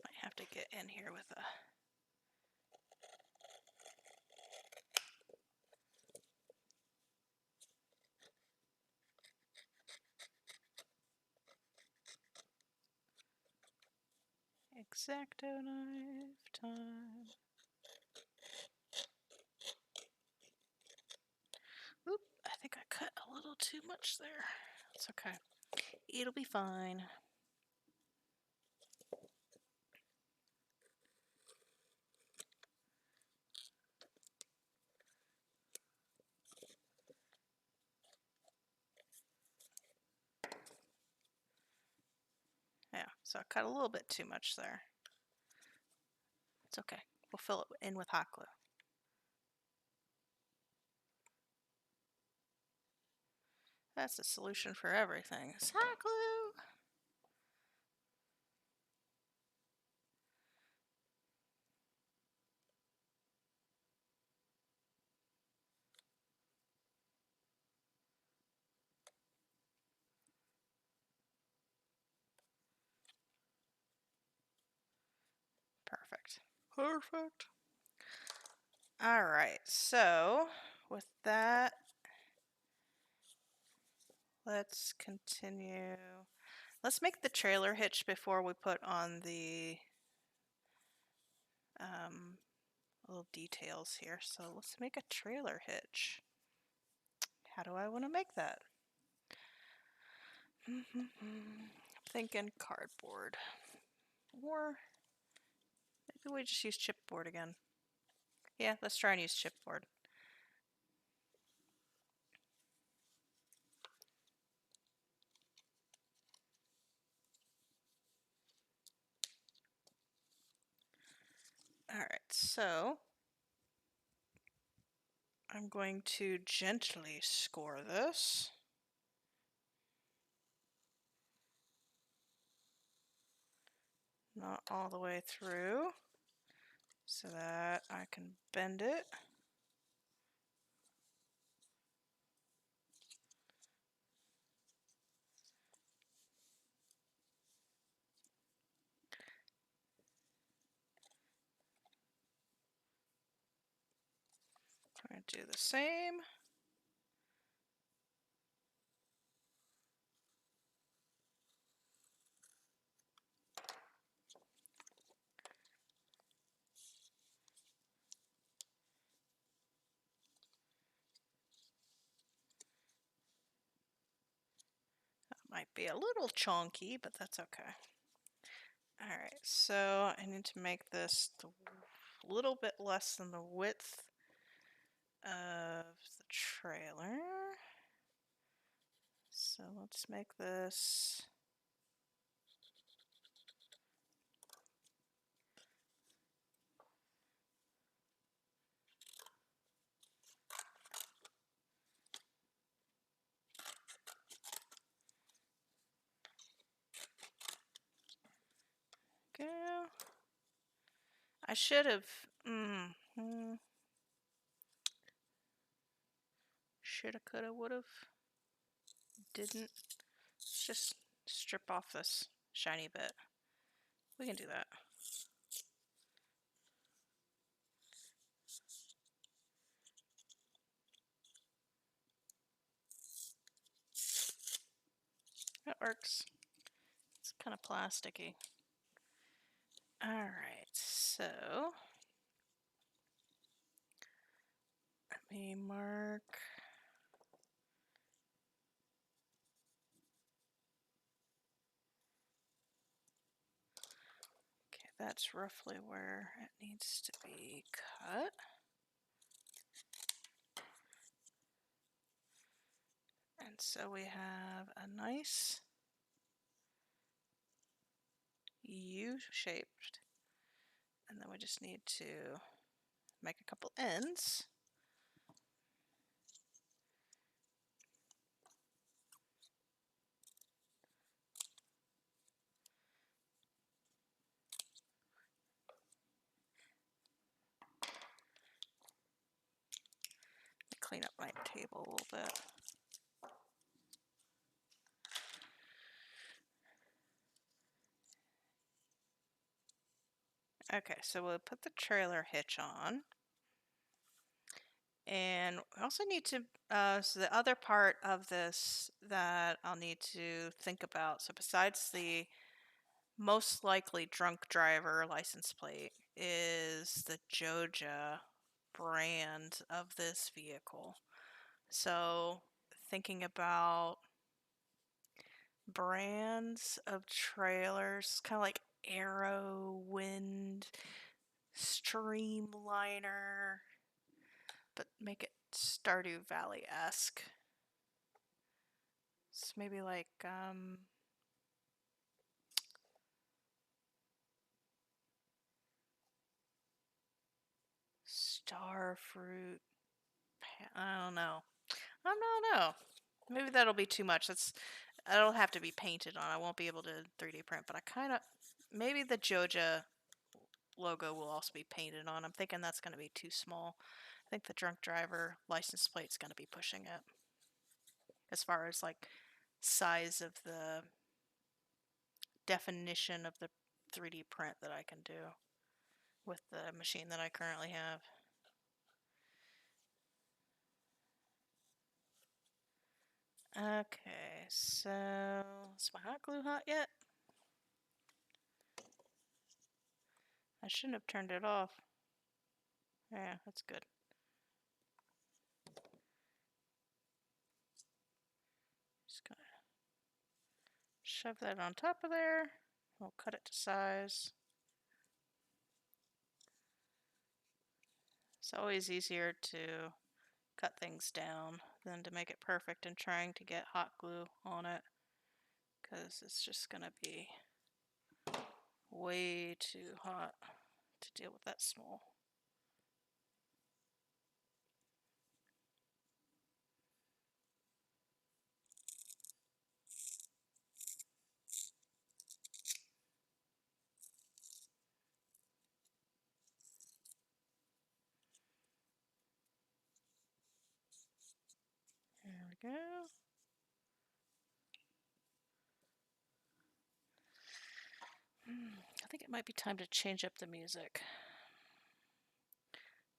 Might have to get in here with a X-Acto knife time. Oop, I think I cut a little too much there. It's okay. It'll be fine. Yeah, so I cut a little bit too much there. It's okay. We'll fill it in with hot glue. That's the solution for everything. It's hot glue. Perfect. Perfect. All right, so with that, let's continue. Let's make the trailer hitch before we put on the little details here. So let's make a trailer hitch. How do I want to make that? I'm thinking cardboard. Or maybe we just use chipboard again. Yeah, let's try and use chipboard. Alright, so I'm going to gently score this. Not all the way through, so that I can bend it. do the same. That might be a little chunky, but that's okay. Alright, so I need to make this a little bit less than the width of the trailer. So let's make this go. I should have shoulda, coulda, woulda. Didn't. Let's just strip off this shiny bit. We can do that. That works. It's kind of plasticky. Alright, so let me mark. Okay, that's roughly where it needs to be cut. And so we have a nice U-shaped, and then we just need to make a couple ends. Clean up my table a little bit. Okay, so we'll put the trailer hitch on. And we also need to, so the other part of this that I'll need to think about, so besides the most likely drunk driver license plate, is the Joja brand of this vehicle. So thinking about brands of trailers, kind of like Arrow, Wind, Streamliner, but make it Stardew Valley-esque. So maybe like Starfruit. I don't know. I don't know. Maybe that'll be too much. That'll have to be painted on. I won't be able to 3D print, but I kind of maybe the Joja logo will also be painted on. I'm thinking that's going to be too small. I think the drunk driver license plate's going to be pushing it as far as like size of the definition of the 3D print that I can do with the machine that I currently have. Okay, so is my hot glue hot yet? I shouldn't have turned it off. Yeah, that's good. Just gonna shove that on top of there. We'll cut it to size. It's always easier to cut things down than to make it perfect and trying to get hot glue on it, because it's just gonna be way too hot to deal with that small. There we go. I think it might be time to change up the music.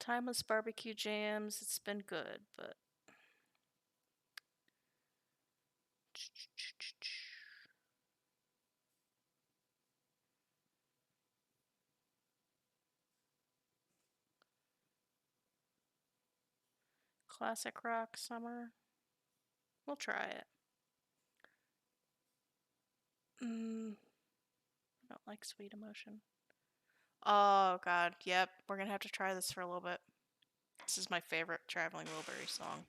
Timeless barbecue jams, it's been good, but classic rock summer. We'll try it. I don't like sweet emotion. Oh god, yep. We're gonna have to try this for a little bit. This is my favorite Traveling Wilbury song.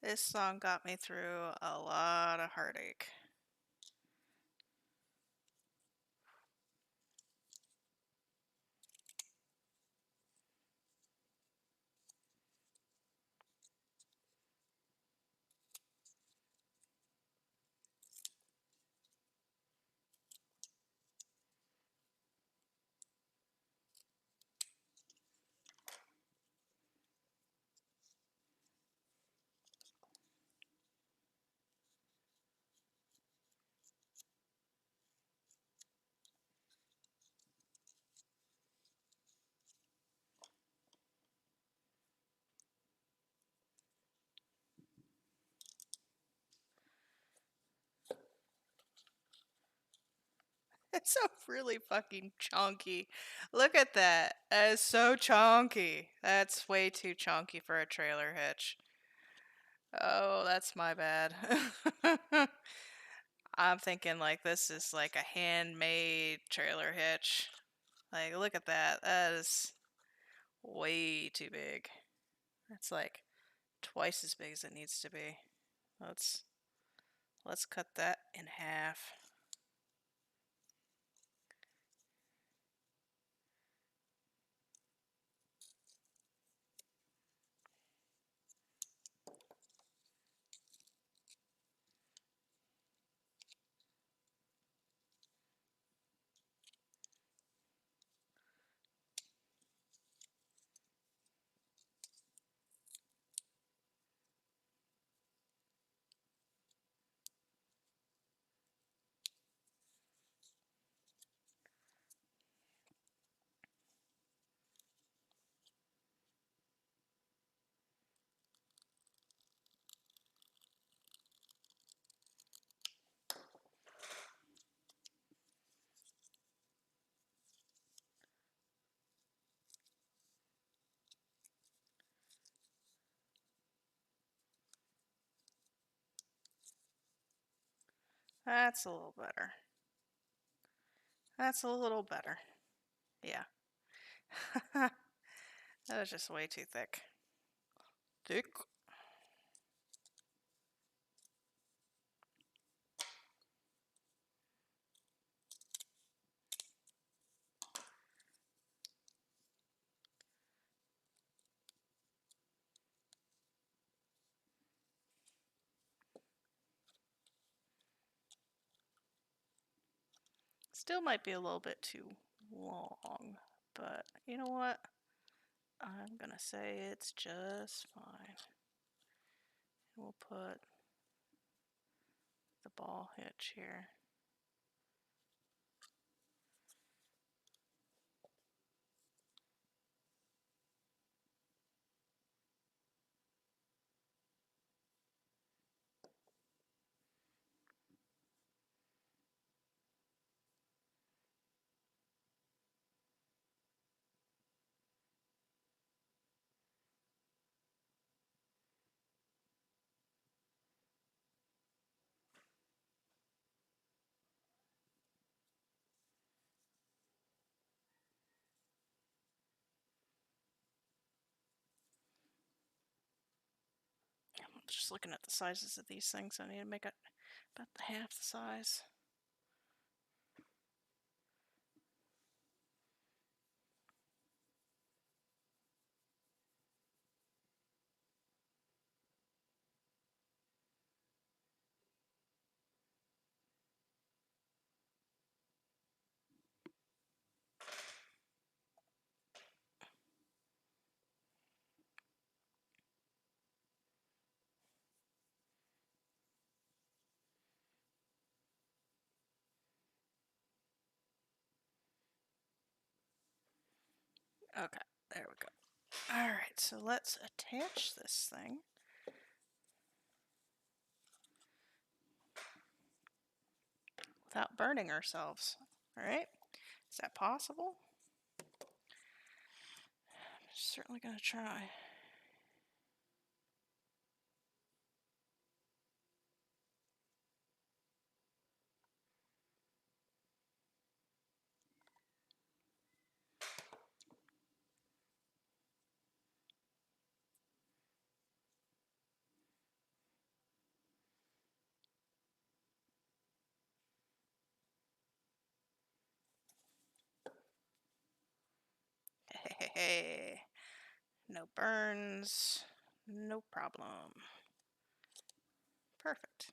This song got me through a lot of heartache. It's so really fucking chunky. Look at that. That is so chunky. That's way too chunky for a trailer hitch. Oh, that's my bad. I'm thinking like this is like a handmade trailer hitch. Like, look at that. That is way too big. That's like twice as big as it needs to be. Let's let's cut that in half. That's a little better. That's a little better. Yeah. That was just way too thick. Thick. Still might be a little bit too long, but you know what? I'm gonna say it's just fine. We'll put the ball hitch here. I'm just looking at the sizes of these things. I need to make it about half the size. Okay, there we go. Alright, so let's attach this thing. Without burning ourselves. Alright, is that possible? I'm certainly going to try. Hey, no burns, no problem. Perfect.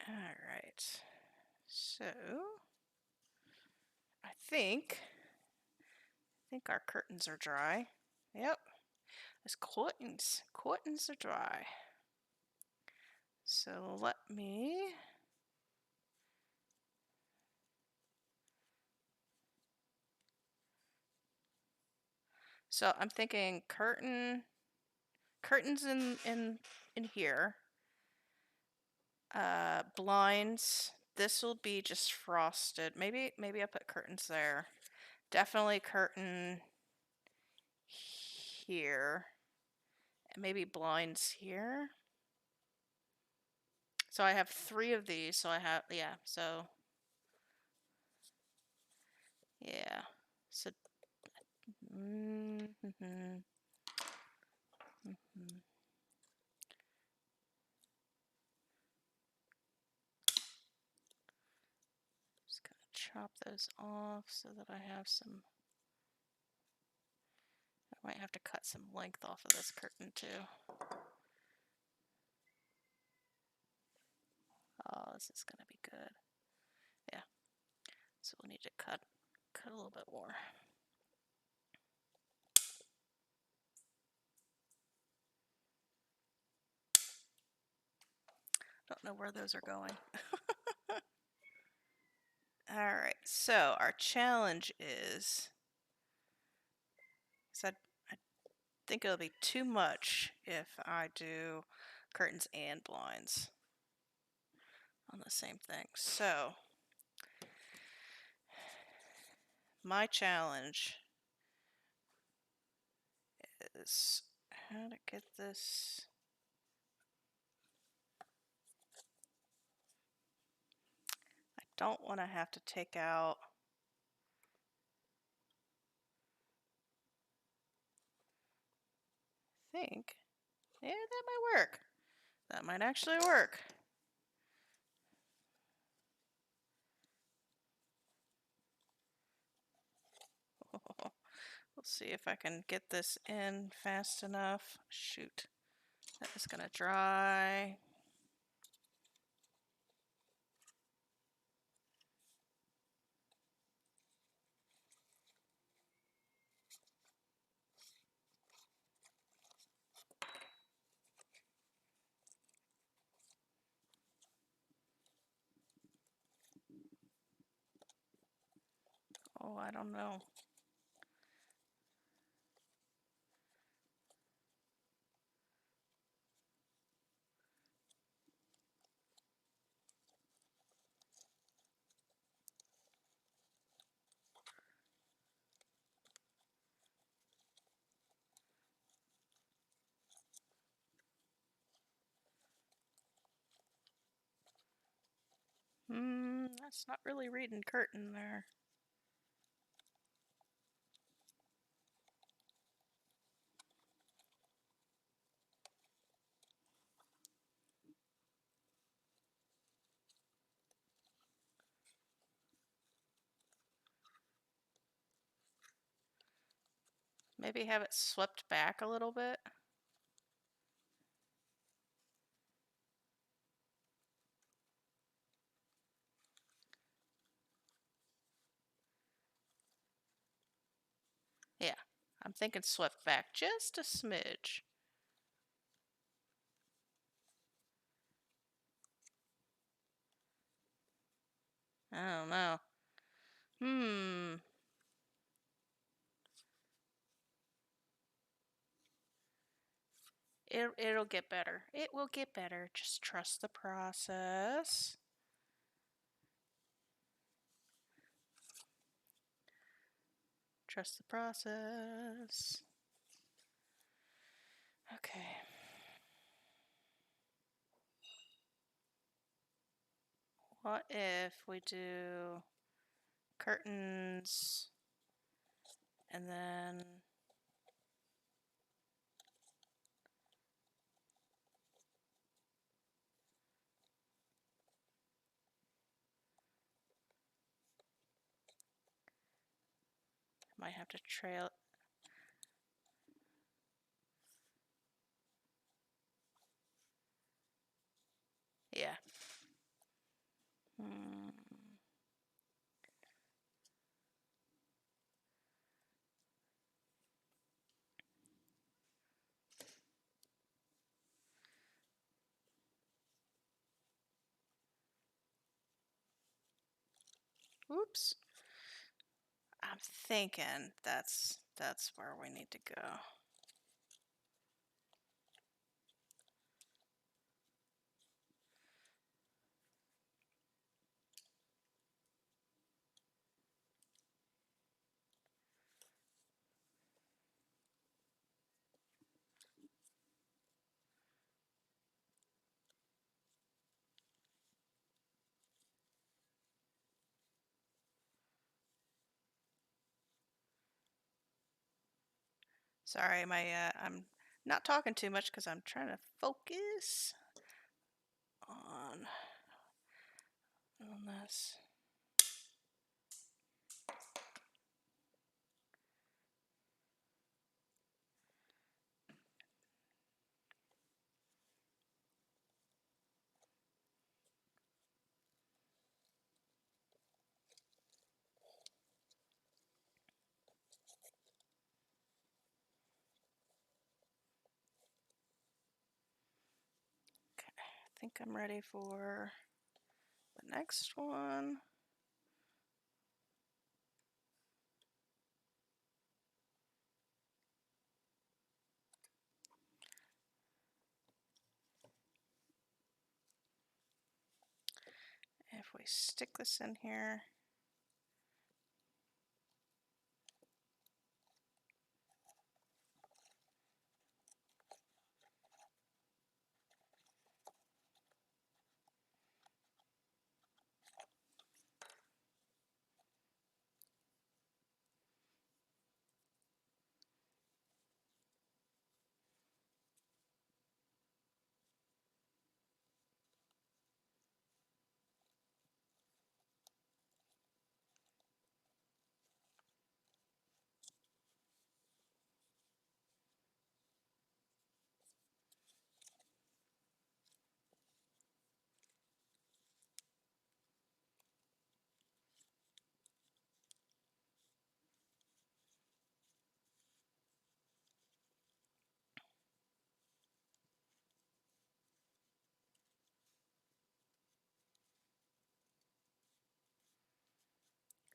Alright, so I think our curtains are dry. Yep, those curtains are dry. So let me So I'm thinking curtains in here. Blinds. This will be just frosted. Maybe I put curtains there. Definitely curtain here. And maybe blinds here. So I have 3 of these. So I have so yeah. So mm -hmm, mm -hmm. Just gonna chop those off so that I have some. I might have to cut some length off of this curtain too. Oh, this is gonna be good. Yeah. So we'll need to cut a little bit more. Don't know where those are going. Alright, so our challenge is, I think it'll be too much if I do curtains and blinds on the same thing. So, my challenge is how to get this. I don't want to have to take out. I think, yeah, that might work. That might actually work. We'll see if I can get this in fast enough. Shoot. That is gonna dry. Oh, I don't know. That's not really reading curtain there. Maybe have it swept back a little bit. Yeah, I'm thinking swept back just a smidge. I don't know. Hmm. It'll get better. It will get better. Just trust the process. Trust the process. Okay. What if we do curtains and then I might have to trail. Yeah. Hmm. Oops. I'm thinking that's where we need to go. Sorry, I'm not talking too much because I'm trying to focus on this. Okay, I think I'm ready for the next one. If we stick this in here.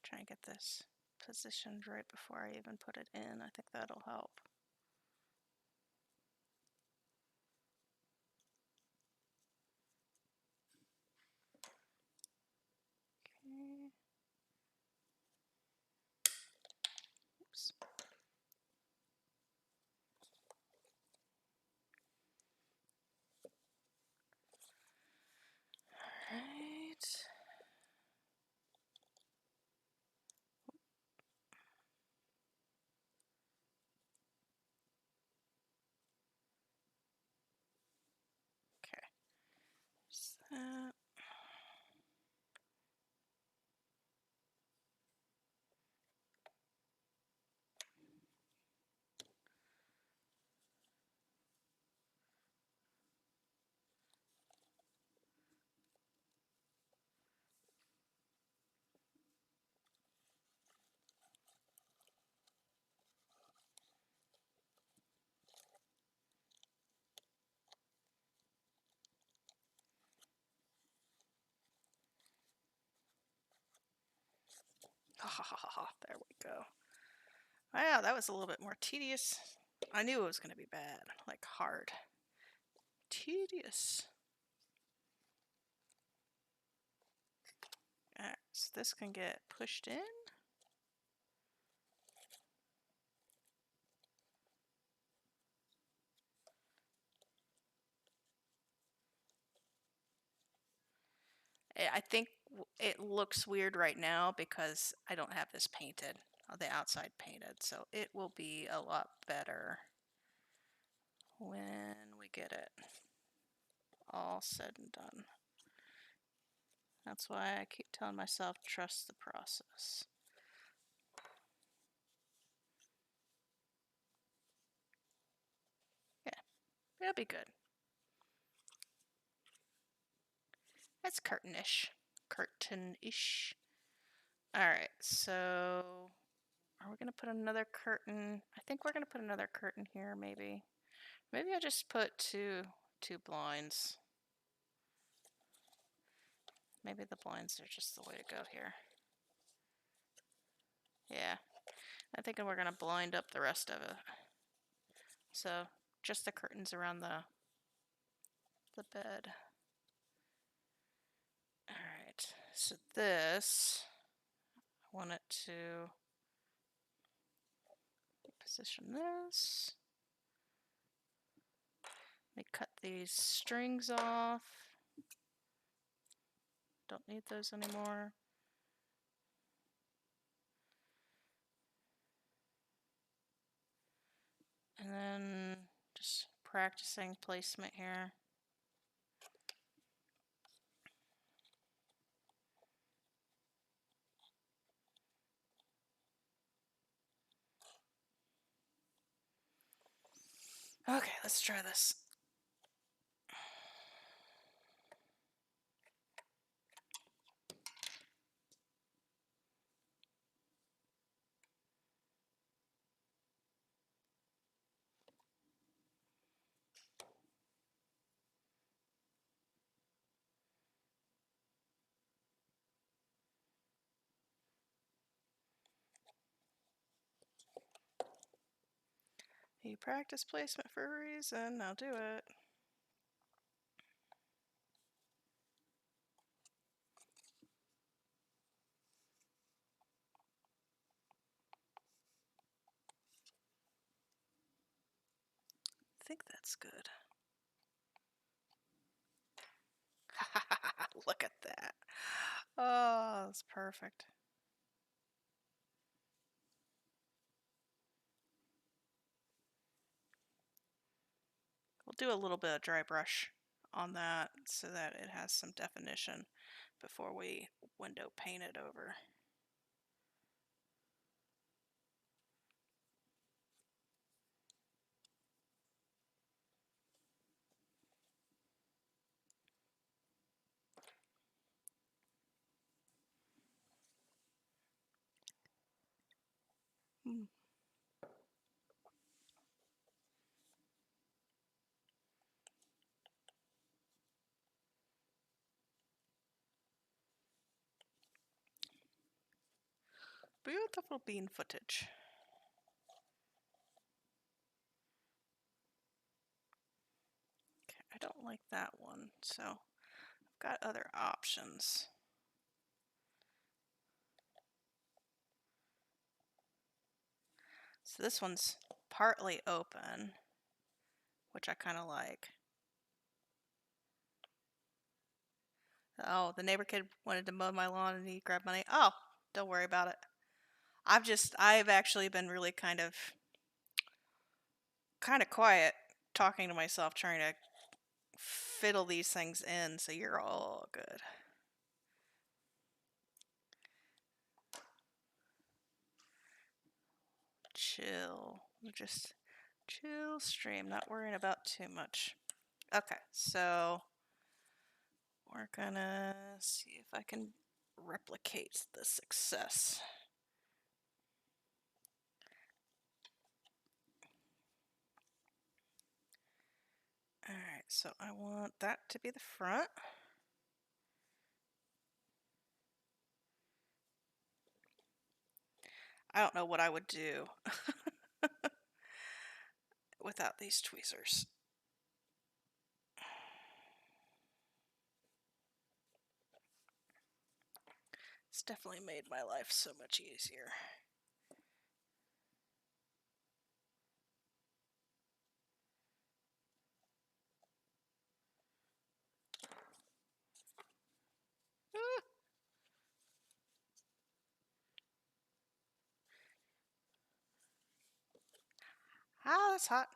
Try and get this positioned right before I even put it in. I think that'll help. Okay. Oops. All right. Okay. Just that. There we go. Wow, that was a little bit more tedious. I knew it was going to be bad, like hard. Tedious. Alright, so this can get pushed in. I think it looks weird right now because I don't have this painted, the outside painted, so it will be a lot better when we get it all said and done. That's why I keep telling myself, trust the process. Yeah, it'll be good. That's curtain-ish. Curtain-ish. Alright, so are we going to put another curtain? I think we're going to put another curtain here, maybe. Maybe I just put two blinds. Maybe the blinds are just the way to go here. Yeah, I'm thinking we're going to blind up the rest of it. So just the curtains around the bed. Alright, so this, I want it to position this. Let me cut these strings off. Don't need those anymore. And then just practicing placement here. Okay, let's try this. You practice placement for a reason. Now do it. I think that's good. Look at that. Oh, that's perfect. We'll do a little bit of dry brush on that so that it has some definition before we window paint it over. Beautiful bean footage. Okay, I don't like that one, so I've got other options. So this one's partly open, which I kind of like. Oh, the neighbor kid wanted to mow my lawn and he grabbed money. Oh, don't worry about it. I've actually been really kind of quiet, talking to myself, trying to fiddle these things in, so you're all good. Chill. Just chill stream, not worrying about too much. Okay, so we're gonna see if I can replicate the success. Alright, so I want that to be the front. I don't know what I would do without these tweezers. It's definitely made my life so much easier. Ah, that's hot.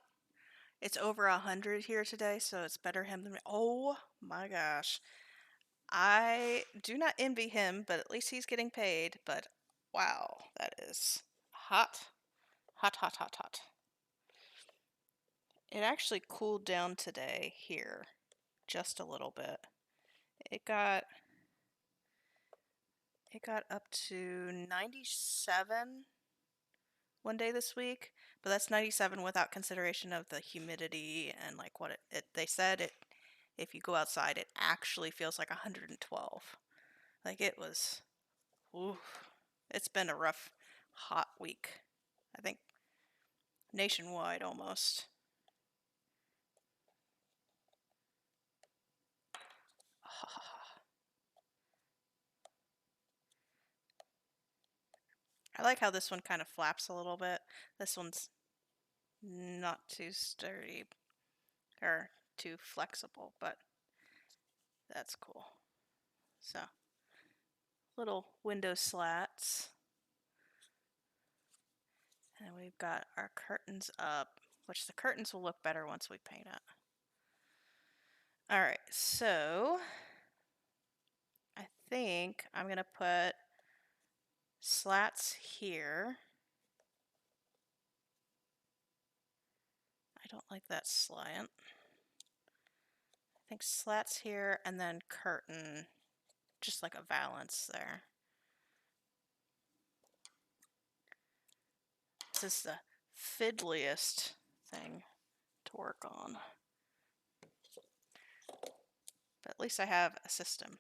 It's over 100 here today, so it's better him than me. Oh my gosh. I do not envy him, but at least he's getting paid. But wow, that is hot. Hot, hot, hot, hot. It actually cooled down today here just a little bit. It got up to 97 one day this week, but that's 97 without consideration of the humidity and like what they said it if you go outside it actually feels like 112. Like it was ooh, it's been a rough hot week. I think nationwide almost. I like how this one kind of flaps a little bit. This one's not too sturdy or too flexible, but that's cool. So, little window slats. And we've got our curtains up, which the curtains will look better once we paint it. Alright, so I think I'm going to put slats here. I don't like that slant. I think slats here and then curtain, just like a valance there. This is the fiddliest thing to work on. But at least I have a system.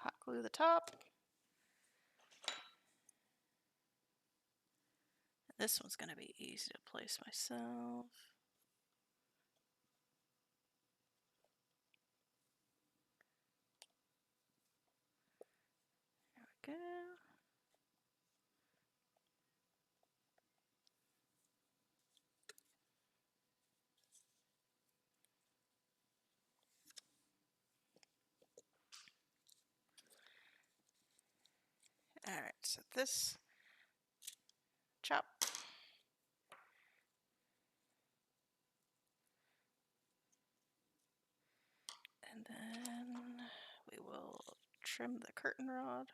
Hot glue the top. This one's going to be easy to place myself. There we go. Alright, so this chop. And then we will trim the curtain rod.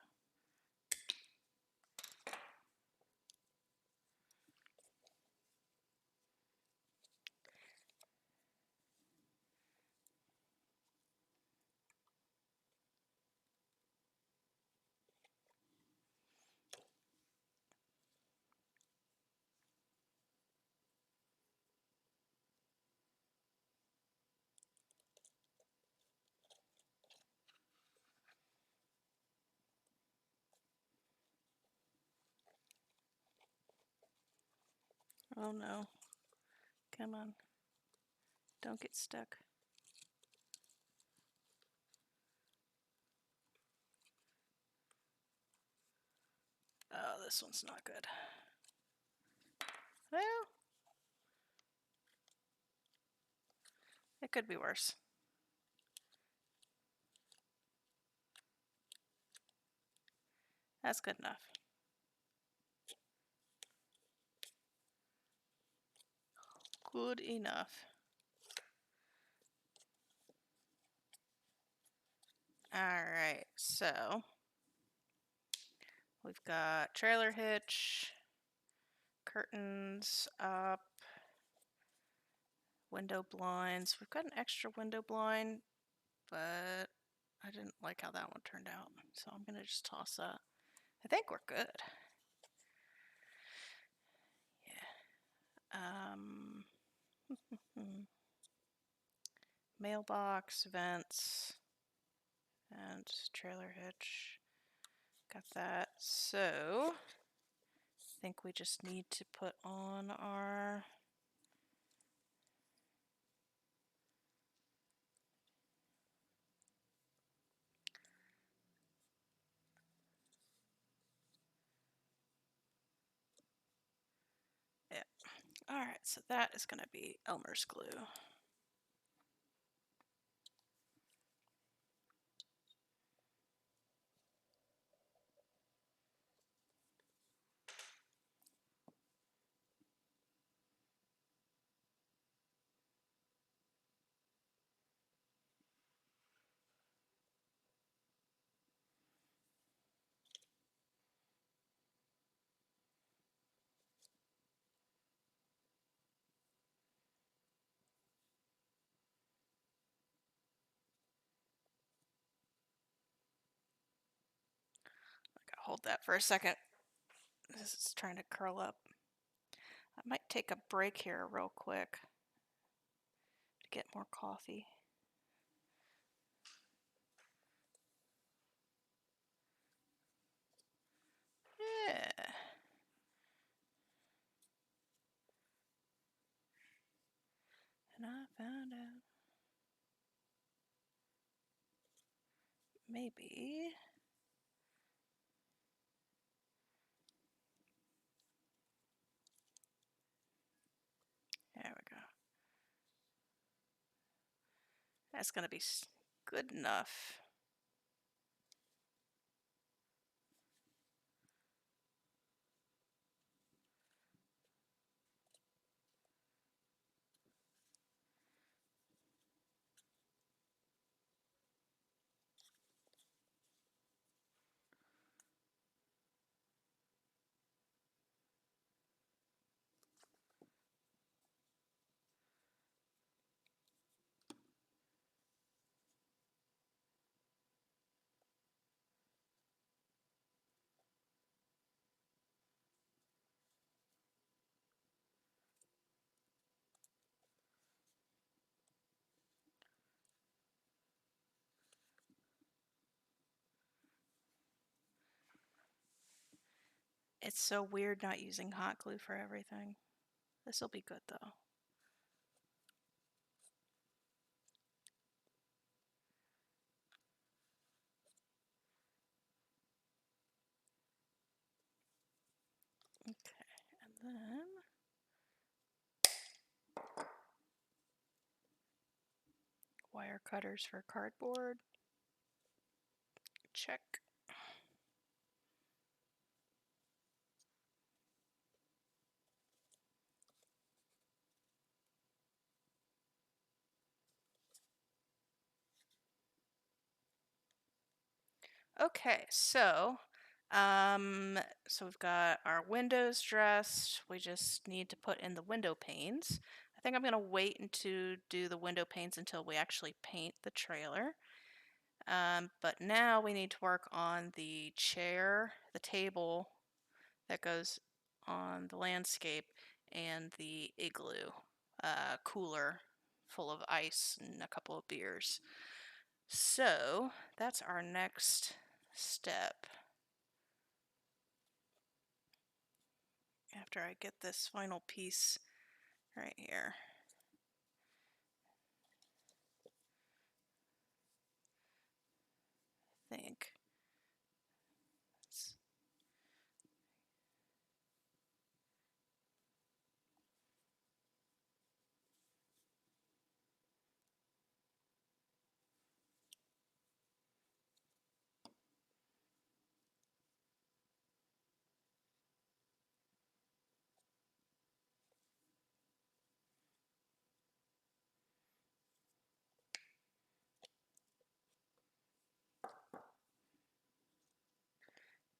Oh no. Come on. Don't get stuck. Oh, this one's not good. Well, it could be worse. That's good enough. Good enough. Alright, so we've got trailer hitch, curtains up, window blinds. We've got an extra window blind, but I didn't like how that one turned out, so I'm going to just toss that. I think we're good. Yeah. Mailbox, vents, and trailer hitch. Got that. So, I think we just need to put on our... Yeah. Alright, so that is going to be Elmer's glue. Hold that for a second. This is trying to curl up. I might take a break here real quick to get more coffee. Yeah. And I found out maybe... There we go. That's going to be good enough. It's so weird not using hot glue for everything. This will be good though. Okay, and then wire cutters for cardboard. Check. Okay, so we've got our windows dressed. We just need to put in the window panes. I think I'm going to wait to do the window panes until we actually paint the trailer. But now we need to work on the chair, the table that goes on the landscape, and the igloo cooler full of ice and a couple of beers. So that's our next step. After I get this final piece right here. I think.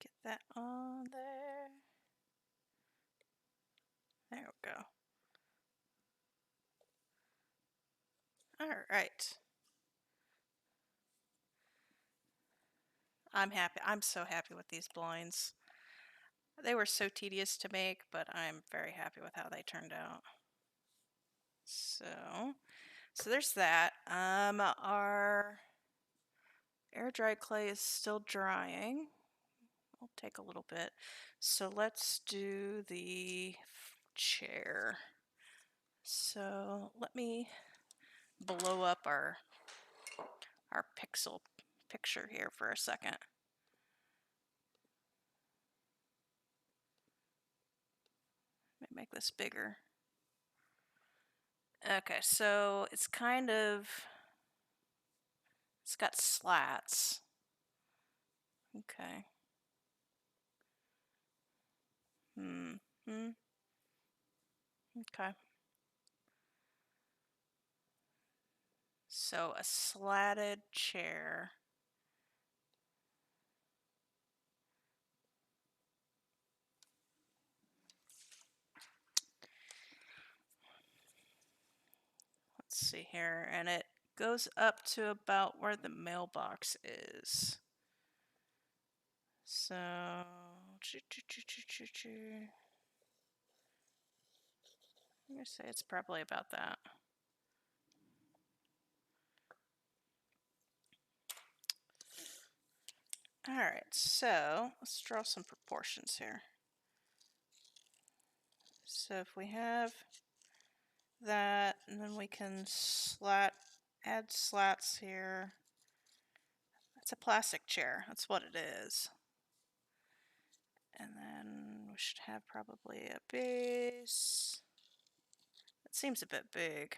Get that on there. There we go. Alright. I'm happy. I'm so happy with these blinds. They were so tedious to make, but I'm very happy with how they turned out. So there's that. Our air dried clay is still drying. will take a little bit. So let's do the chair. So let me blow up our pixel picture here for a second. Let me make this bigger. Okay, so it's got slats. Okay. Okay. So a slatted chair. Let's see here, and it goes up to about where the mailbox is. So, I'm gonna say it's probably about that. Alright, so let's draw some proportions here. So if we have that, and then we can add slats here. It's a plastic chair, that's what it is. And then we should have probably a base. It seems a bit big.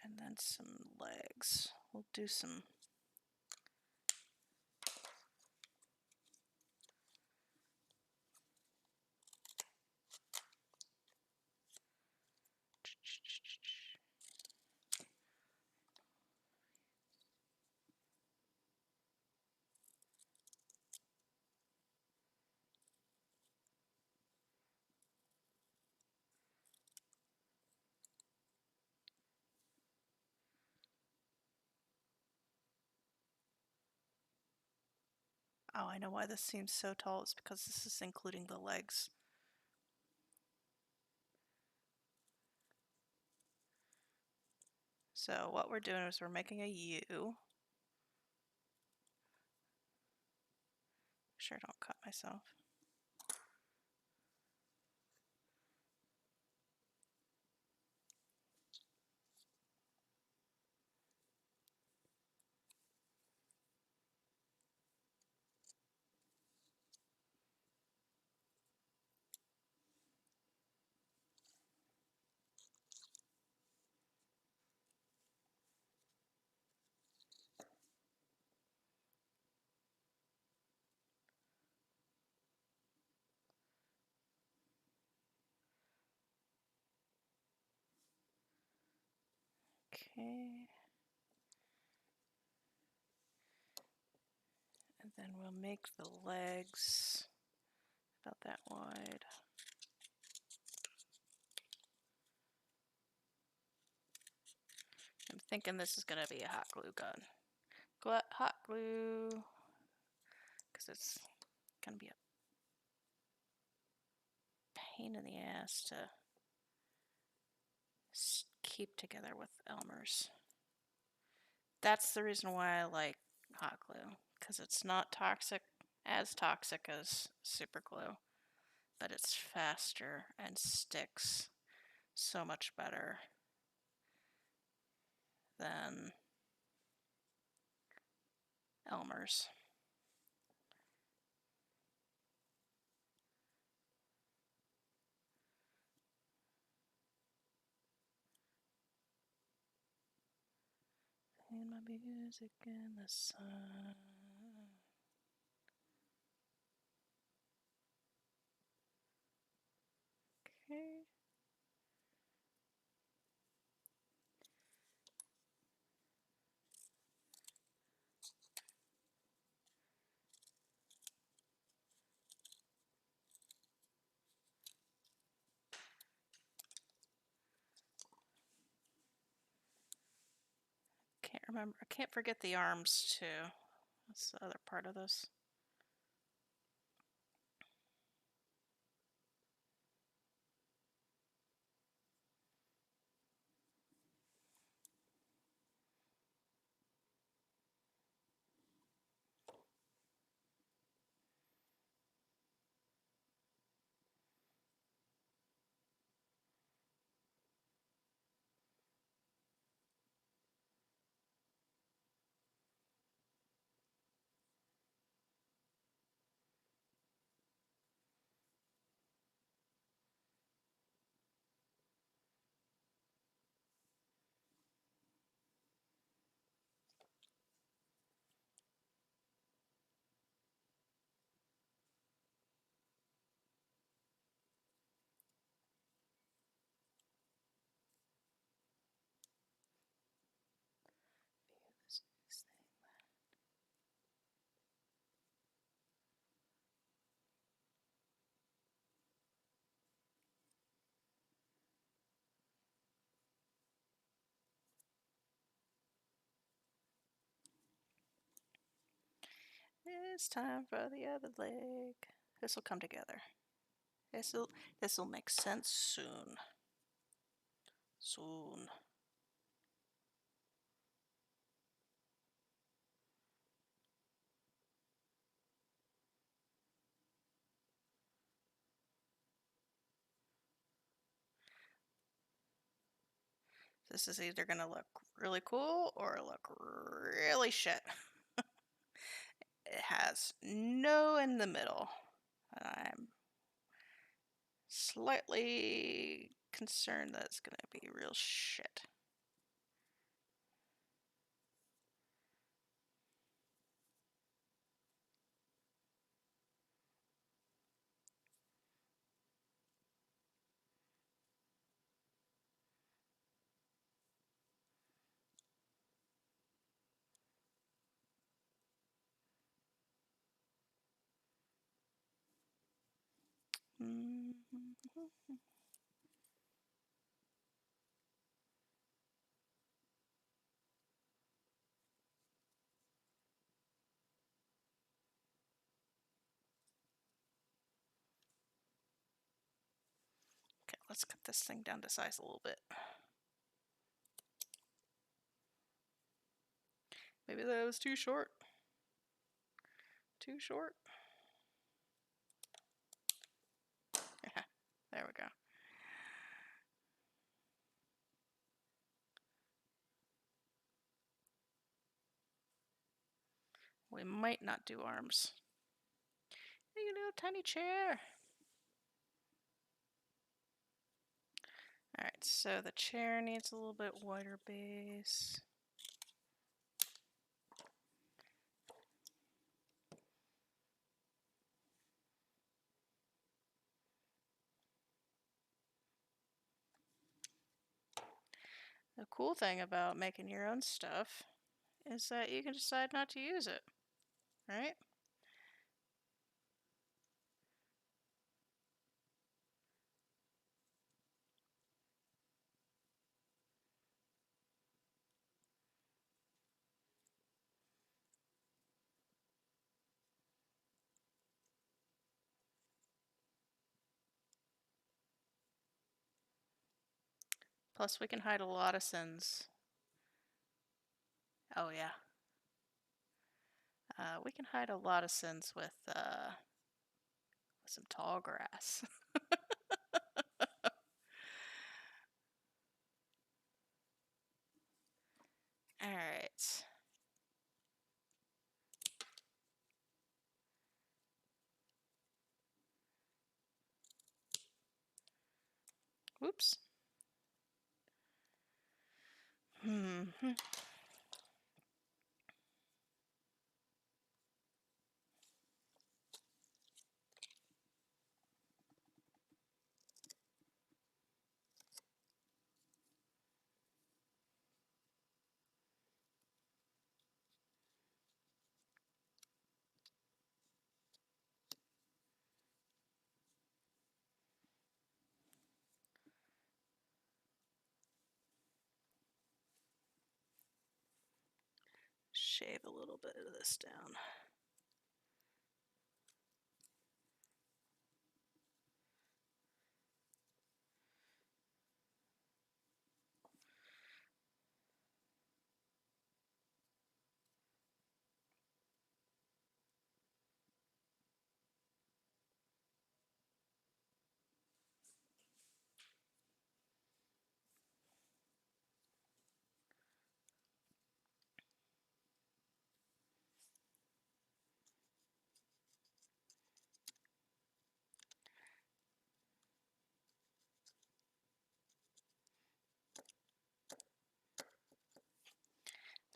And then some legs. We'll do some. Oh, I know why this seems so tall. It's because this is including the legs. So what we're doing is we're making a U. Make sure I don't cut myself. Okay. And then we'll make the legs about that wide. I'm thinking this is going to be a hot glue gun. Hot glue, because it's going to be a pain in the ass to keep together with Elmer's. That's the reason why I like hot glue, because it's not as toxic as super glue, but it's faster and sticks so much better than Elmer's. Playing my music in the sun. Okay. Can't remember. I can't forget the arms too. That's the other part of this. It's time for the other leg. This will come together. This'll make sense soon. Soon. This is either gonna look really cool or look really shit. It has no in the middle. And I'm slightly concerned that it's gonna be real shit. Okay, let's cut this thing down to size a little bit. Maybe that was too short. Too short. Yeah, there we go. We might not do arms. You little tiny chair. Alright, so the chair needs a little bit wider base. The cool thing about making your own stuff is that you can decide not to use it, right? Plus, we can hide a lot of sins. Oh, yeah. We can hide a lot of sins with some tall grass. Alright. Whoops. Shave a little bit of this down.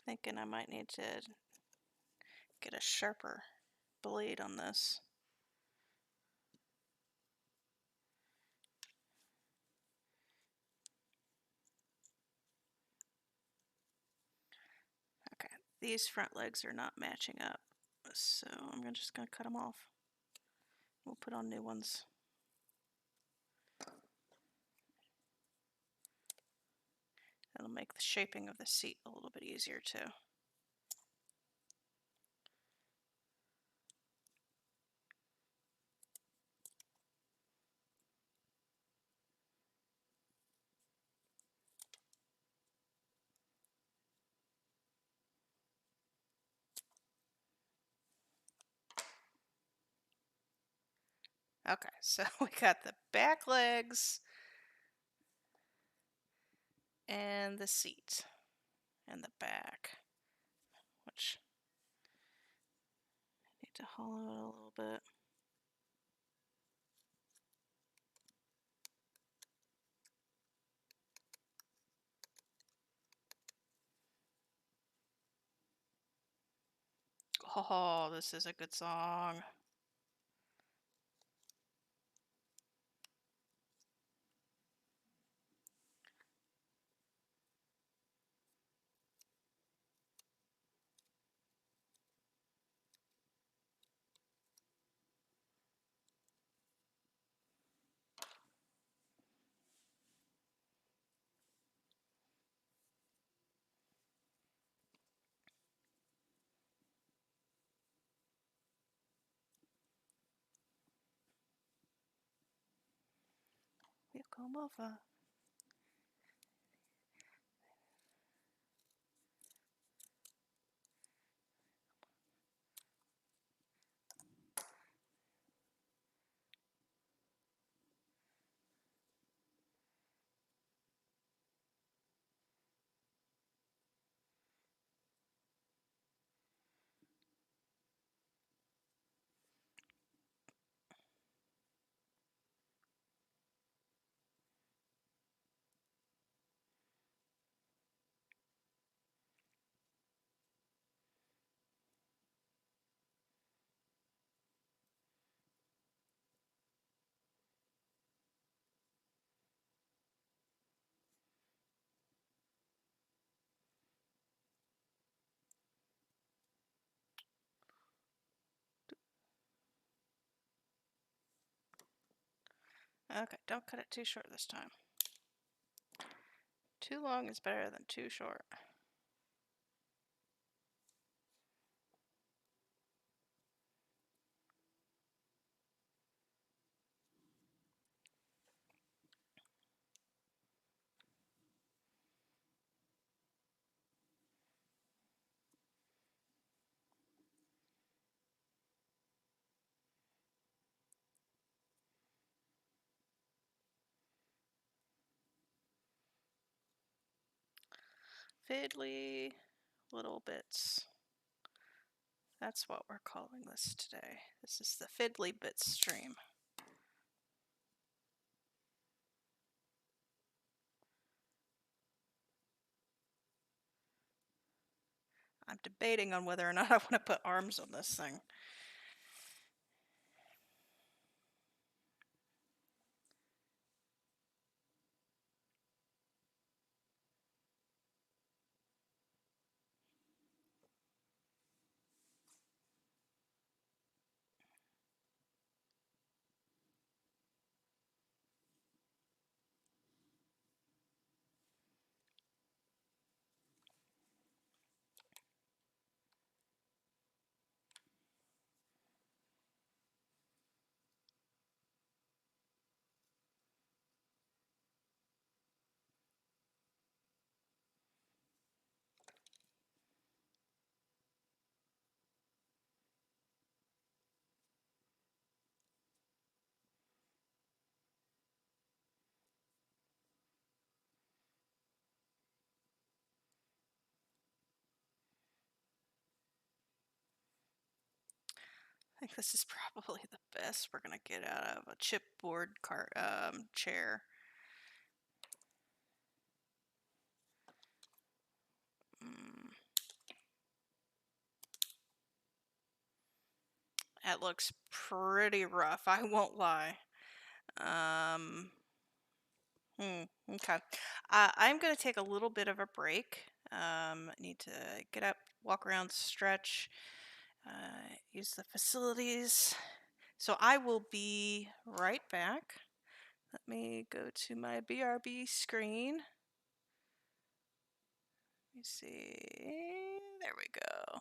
Thinking I might need to get a sharper blade on this. Okay, these front legs are not matching up, so I'm just going to cut them off. We'll put on new ones. That'll make the shaping of the seat a little bit easier too. Okay, so we got the back legs and the seat and the back, which I need to hollow it a little bit. Oh, this is a good song. We'll come over. Okay, don't cut it too short this time. Too long is better than too short. Fiddly little bits. That's what we're calling this today. This is the Fiddly Bits stream. I'm debating on whether or not I want to put arms on this thing. I think this is probably the best we're gonna get out of a chipboard chair. That looks pretty rough, I won't lie. Okay. I'm going to take a little bit of a break. Need to get up, walk around, stretch, use the facilities. So I will be right back. Let me go to my BRB screen. Let me see. There we go.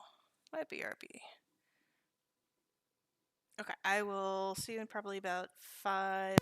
My BRB. Okay, I will see you in probably about 5.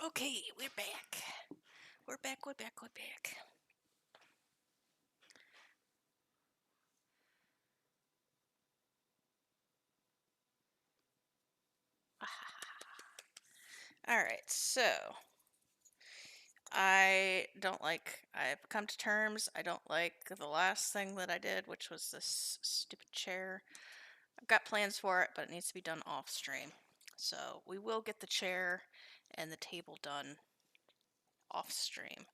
Okay, we're back. We're back. Alright, so I've come to terms, I don't like the last thing that I did, which was this stupid chair. I've got plans for it, but it needs to be done off stream. So we will get the chair and the table done off stream.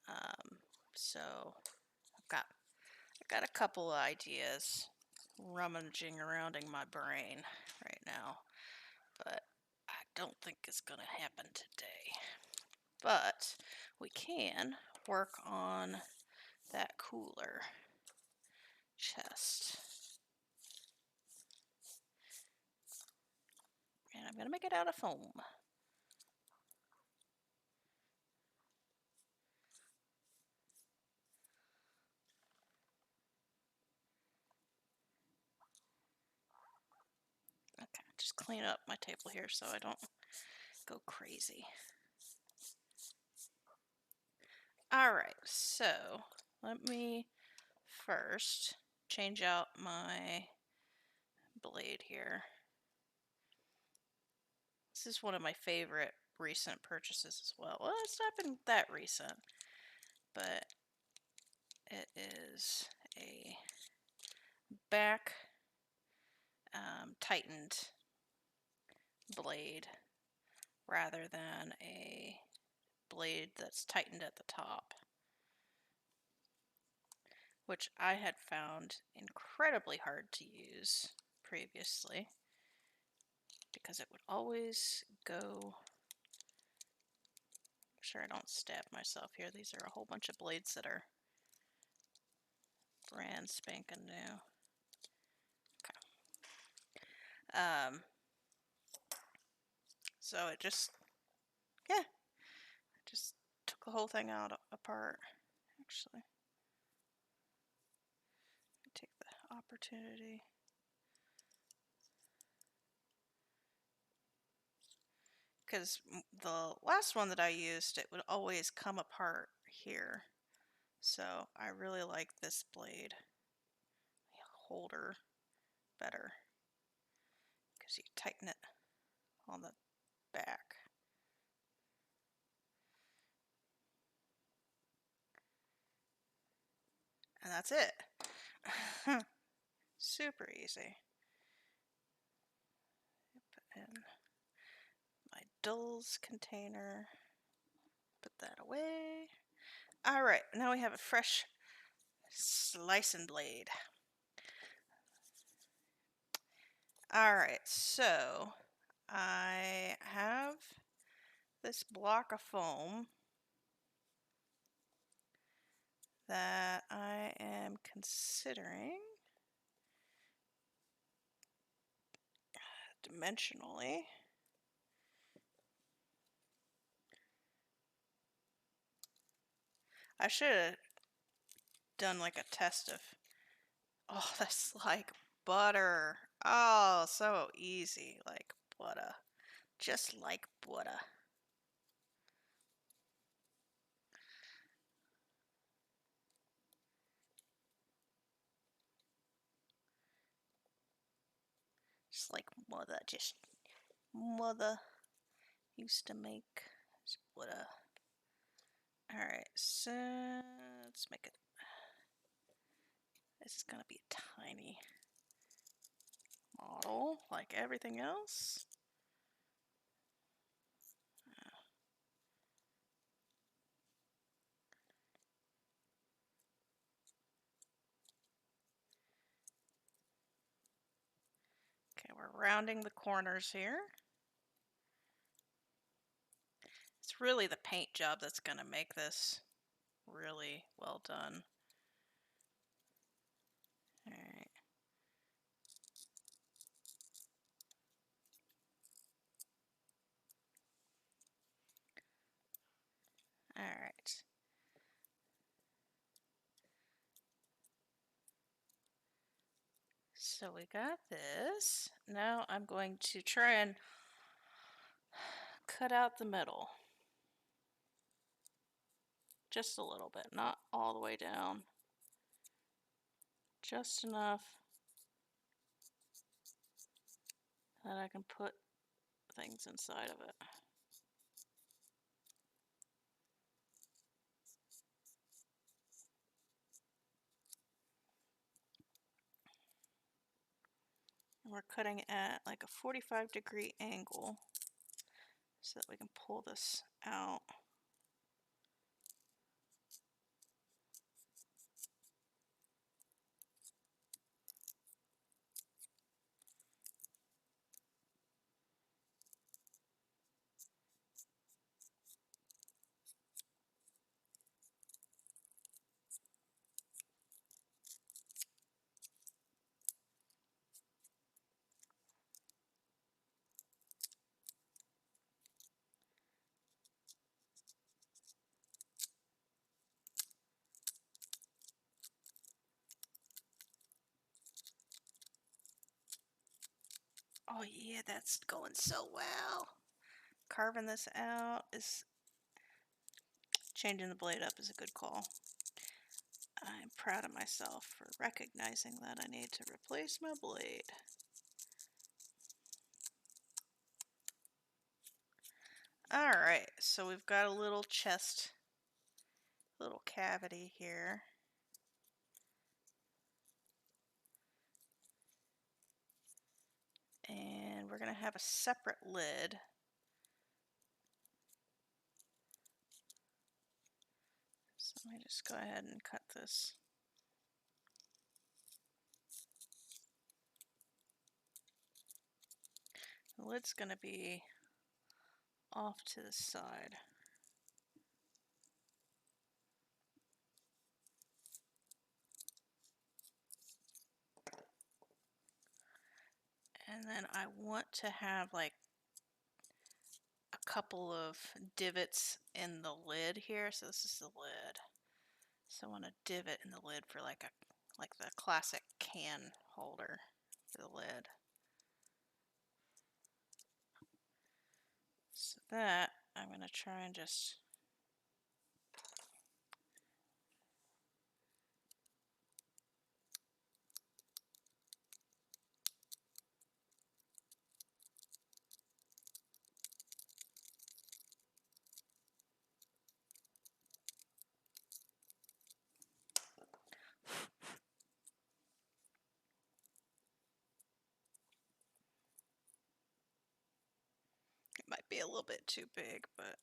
Um, so I've got a couple of ideas rummaging around in my brain right now, but I don't think it's gonna happen today. But we can work on that cooler chest. And I'm gonna make it out of foam. Okay, just clean up my table here so I don't go crazy. Alright, so let me first change out my blade here. This is one of my favorite recent purchases as well. Well, it's not been that recent, but it is a back tightened blade rather than a blade that's tightened at the top, which I had found incredibly hard to use previously because it would always go. I'm sure I don't stab myself here. These are a whole bunch of blades that are brand spanking new. Okay. So it just, yeah, just took the whole thing out apart. Actually, take the opportunity. Because the last one that I used, it would always come apart here. So I really like this blade holder better because you tighten it on the back. And that's it. Super easy. Put in my dulls container. Put that away. Alright, now we have a fresh slicing blade. Alright, so I have this block of foam that I am considering dimensionally. I should have done like a test of. Oh, that's like butter. Oh, so easy. Like butter. Just like butter. Just like mother used to make. Just butter. Alright, so let's make it. This is gonna be a tiny model, like everything else. Okay, we're rounding the corners here. It's really the paint job that's gonna make this really well done. Alright. Alright. So we got this. Now I'm going to try and cut out the middle. just a little bit, not all the way down. Just enough that I can put things inside of it. And we're cutting at like a 45-degree angle so that we can pull this out. Oh yeah, that's going so well. Carving this out is... Changing the blade up is a good call. I'm proud of myself for recognizing that I need to replace my blade. Alright, so we've got a little chest, little cavity here. And we're going to have a separate lid. So let me just go ahead and cut this. The lid's going to be off to the side. And then I want to have like a couple of divots in the lid here. So this is the lid. So I want a divot in the lid for like the classic can holder for the lid. So that I'm going to try and just it might be a little bit too big, but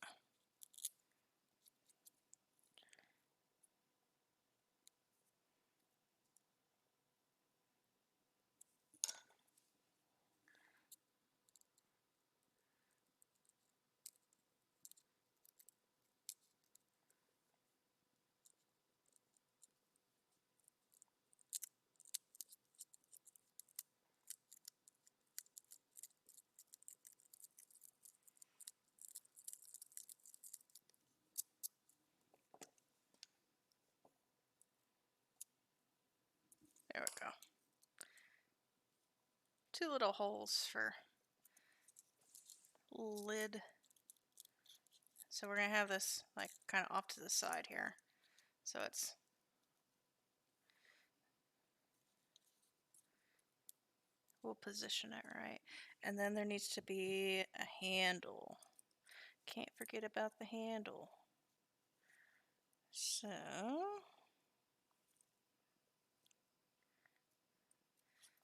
there we go. Two little holes for lid. So we're going to have this like kind of off to the side here. So we'll position it right. And then there needs to be a handle. Can't forget about the handle. So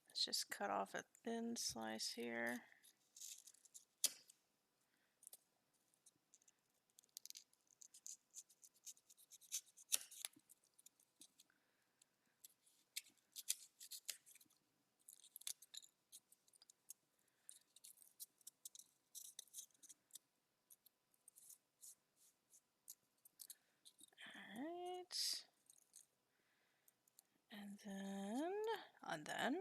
let's just cut off a thin slice here. Alright. And then.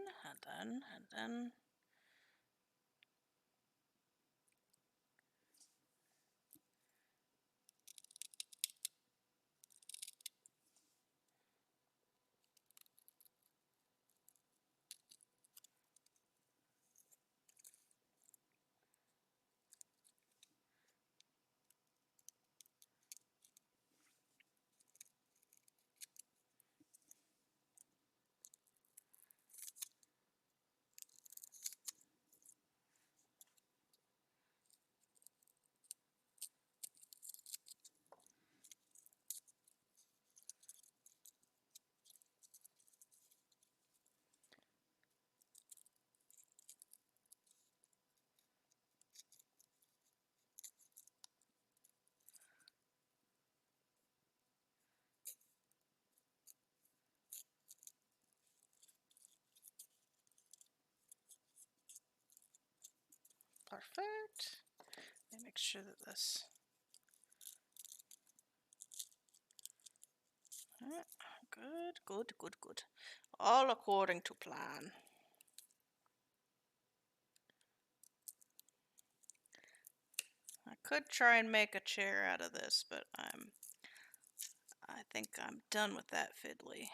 Perfect. Let me make sure that this... Good, good, good, good. All according to plan. I could try and make a chair out of this, but I think I'm done with that fiddly.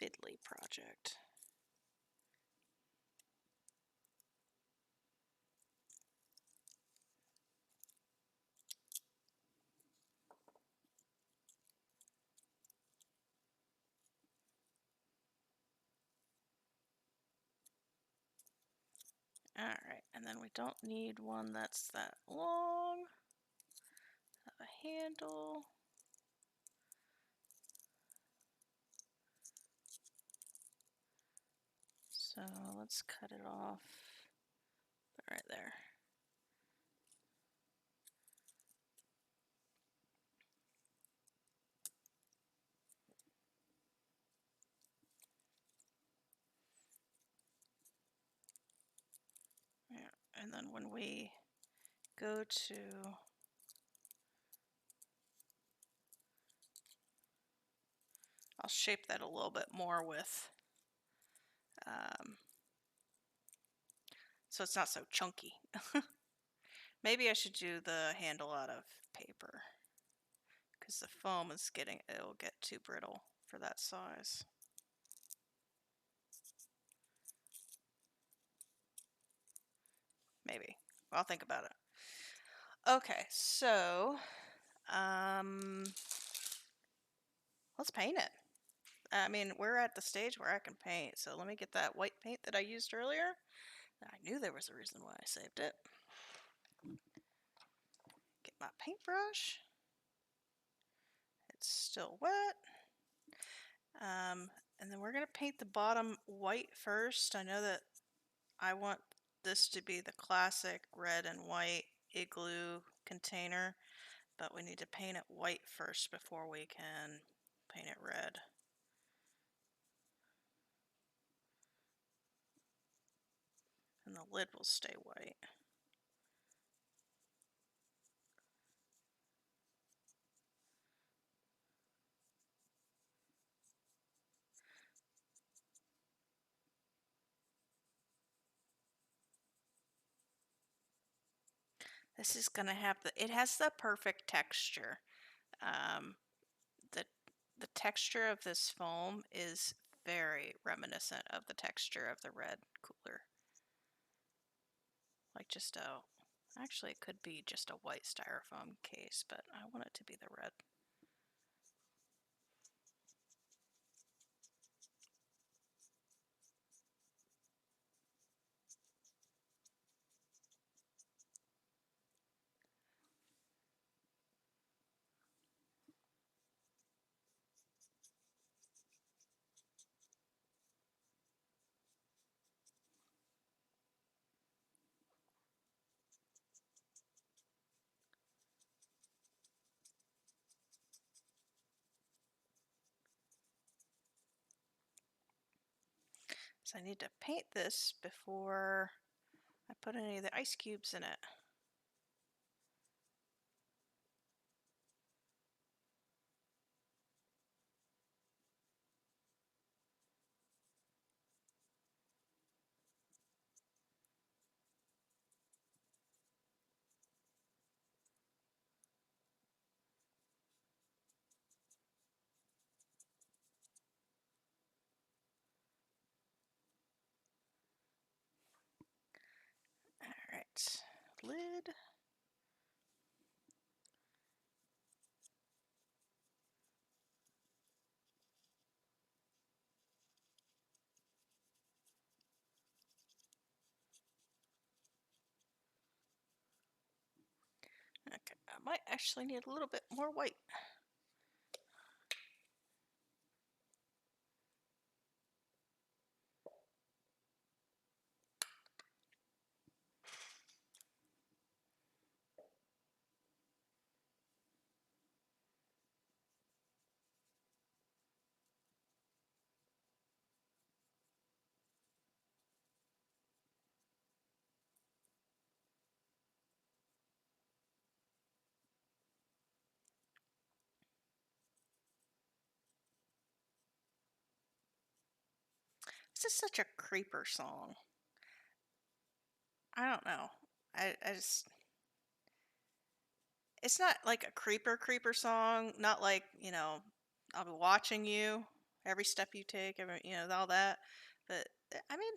Fiddly project. Alright, and then we don't need one that's that long. Have a handle. So let's cut it off right there. Yeah, and then when we go to I'll shape that a little bit more with so it's not so chunky. Maybe I should do the handle out of paper because the foam is it'll get too brittle for that size. Maybe. I'll think about it. Okay, so let's paint it. I mean, we're at the stage where I can paint, so let me get that white paint that I used earlier. I knew there was a reason why I saved it. Get my paintbrush. It's still wet. And then we're going to paint the bottom white first. I know that I want this to be the classic red and white igloo container, but we need to paint it white first before we can paint it red. And the lid will stay white. This is gonna have it has the perfect texture. Um, the the texture of this foam is very reminiscent of the texture of the red cooler. Like just actually it could be just a white styrofoam case, but I want it to be the red. So I need to paint this before I put any of the ice cubes in it. Alright, lid. Okay, I might actually need a little bit more white. This is such a creeper song. I don't know. I just it's not like a creeper song, not like, I'll be watching you every step you take, all that. But I mean,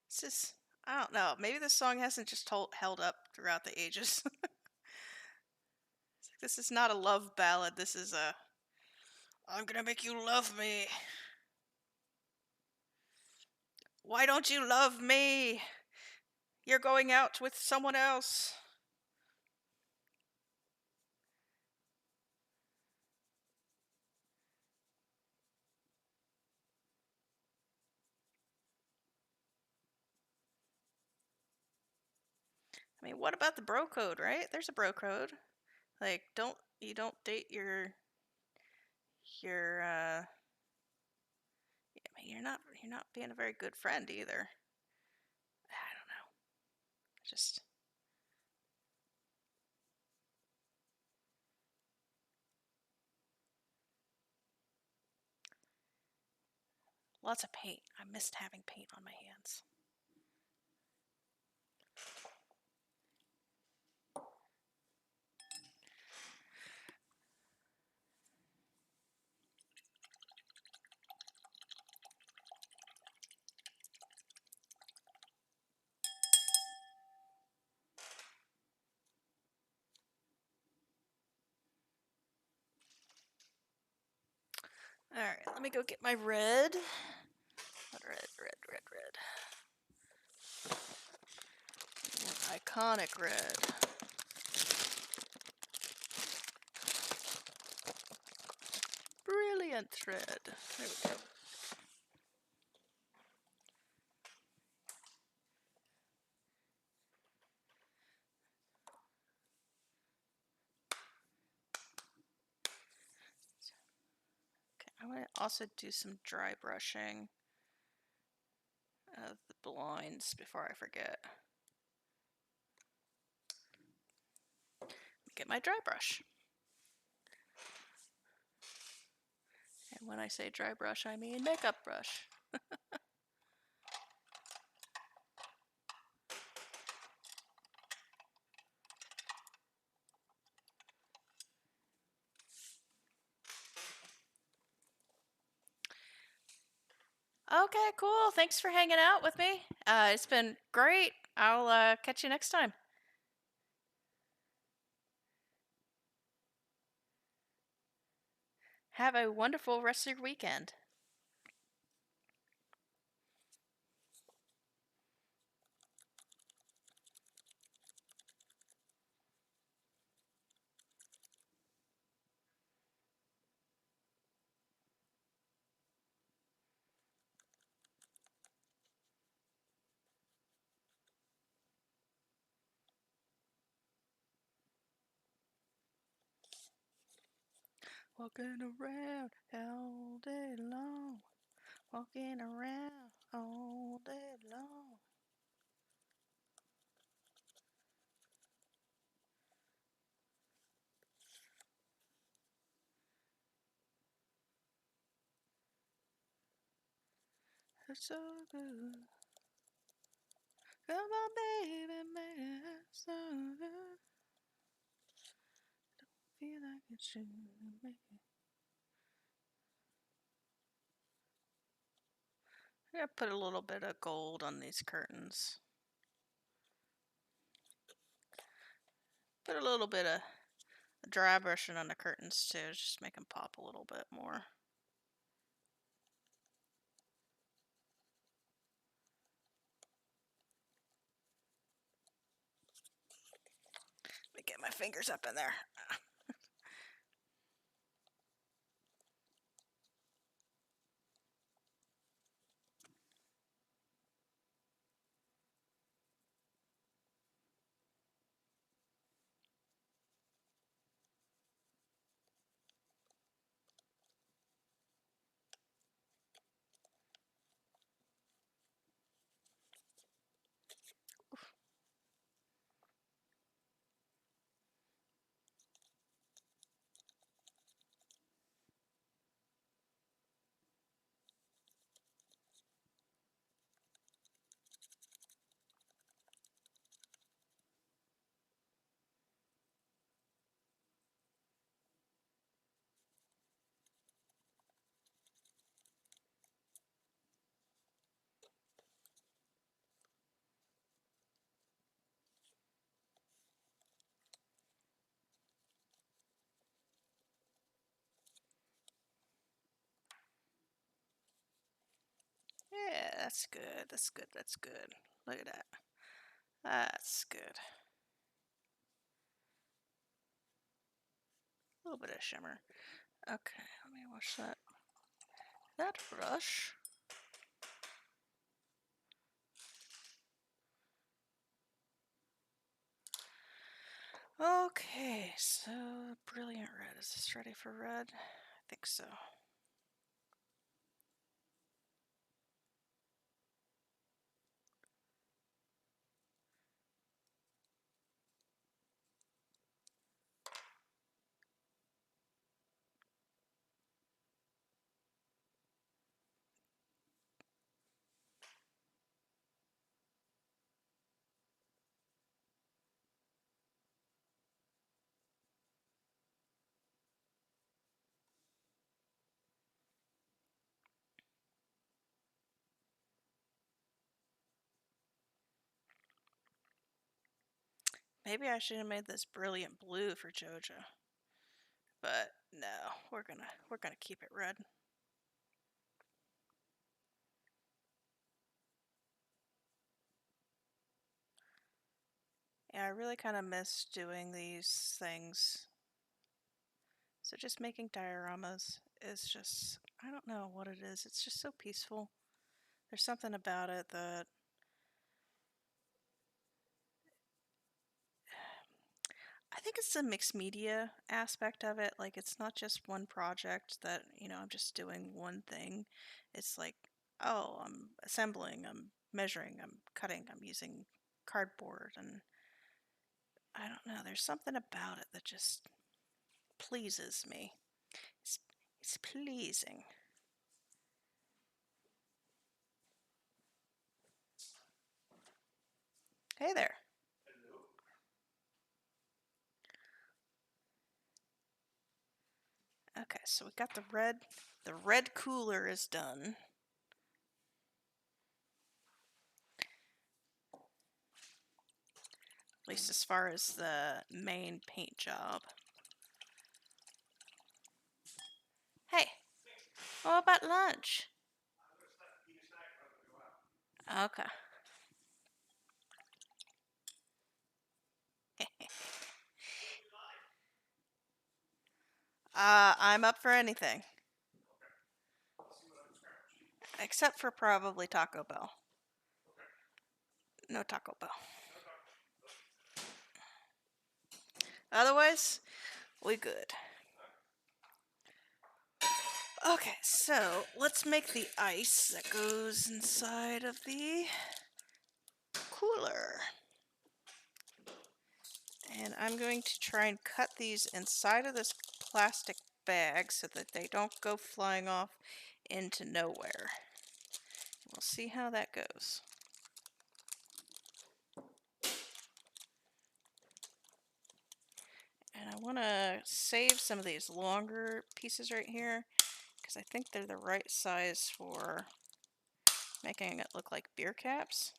it's just I don't know. Maybe this song hasn't just held up throughout the ages. This is not a love ballad. This is a I'm gonna make you love me. Why don't you love me? You're going out with someone else. I mean, what about the bro code, right? There's a bro code. Like, don't date your I mean, you're not being a very good friend either. I don't know. Just lots of paint. I missed having paint on my hands. All right, let me go get my red. Red. Iconic red. Brilliant red. There we go. Okay, I'm going to also do some dry brushing of the blinds before I forget. Get my dry brush. And when I say dry brush, I mean makeup brush. Okay, cool. Thanks for hanging out with me. It's been great. I'll catch you next time. Have a wonderful rest of your weekend. Walking around all day long. Walking around all day long. It's so good. Come on, baby, man, it's so good. Don't feel like it should make it. I'm gonna put a little bit of gold on these curtains. Put a little bit of dry brushing on the curtains too, just make them pop a little bit more. Let me get my fingers up in there. That's good. That's good. That's good. Look at that. That's good. A little bit of shimmer. Okay, let me wash that brush. Okay, so brilliant red. Is this ready for red? I think so. Maybe I should have made this brilliant blue for Jojo. But no, we're gonna keep it red. Yeah, I really kind of miss doing these things. So just making dioramas is just, I don't know what it is. It's just so peaceful. There's something about it that I think it's the mixed media aspect of it. Like, it's not just one project that, I'm just doing one thing. It's like, oh, I'm assembling, I'm measuring, I'm cutting, I'm using cardboard, and I don't know. There's something about it that just pleases me. It's, it's pleasing. Hey there. Okay, so we got the red. The red cooler is done. At least as far as the main paint job. Hey, what about lunch? Okay. I'm up for anything. Except for probably Taco Bell. No Taco Bell. Otherwise, we good. Okay, so let's make the ice that goes inside of the cooler. And I'm going to try and cut these inside of this plastic bag so that they don't go flying off into nowhere. We'll see how that goes. And I want to save some of these longer pieces right here because I think they're the right size for making it look like beer caps.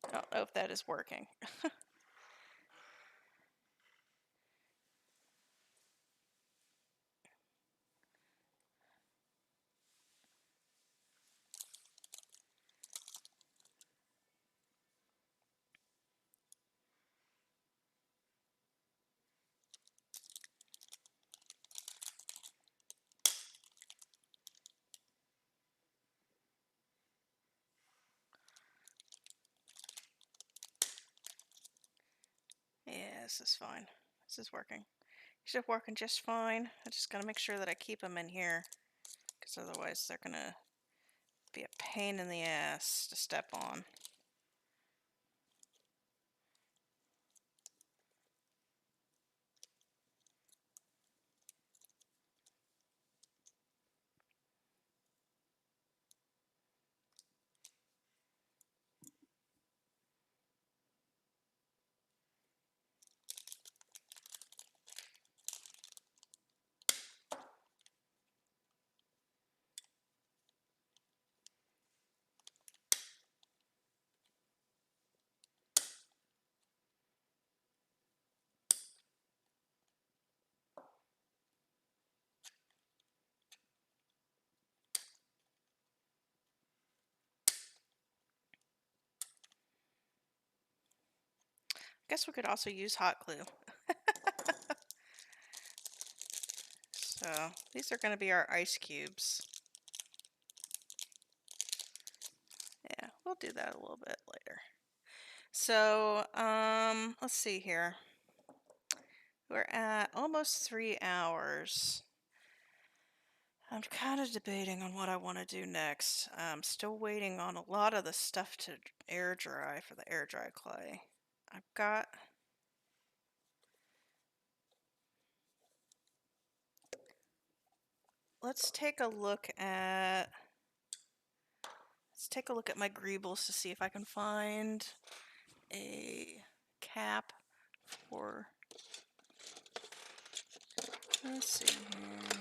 I don't know if that is working. Yeah, this is fine. This is working. These are working just fine. I just gotta make sure that I keep them in here because otherwise they're gonna be a pain in the ass to step on. guess we could also use hot glue. So these are going to be our ice cubes. Yeah, we'll do that a little bit later. So, let's see here. We're at almost 3 hours. I'm kind of debating on what I want to do next. I'm still waiting on a lot of the stuff to air dry for the air dry clay. I've got... Let's take a look at my greebles to see if I can find a cap for... Let's see here.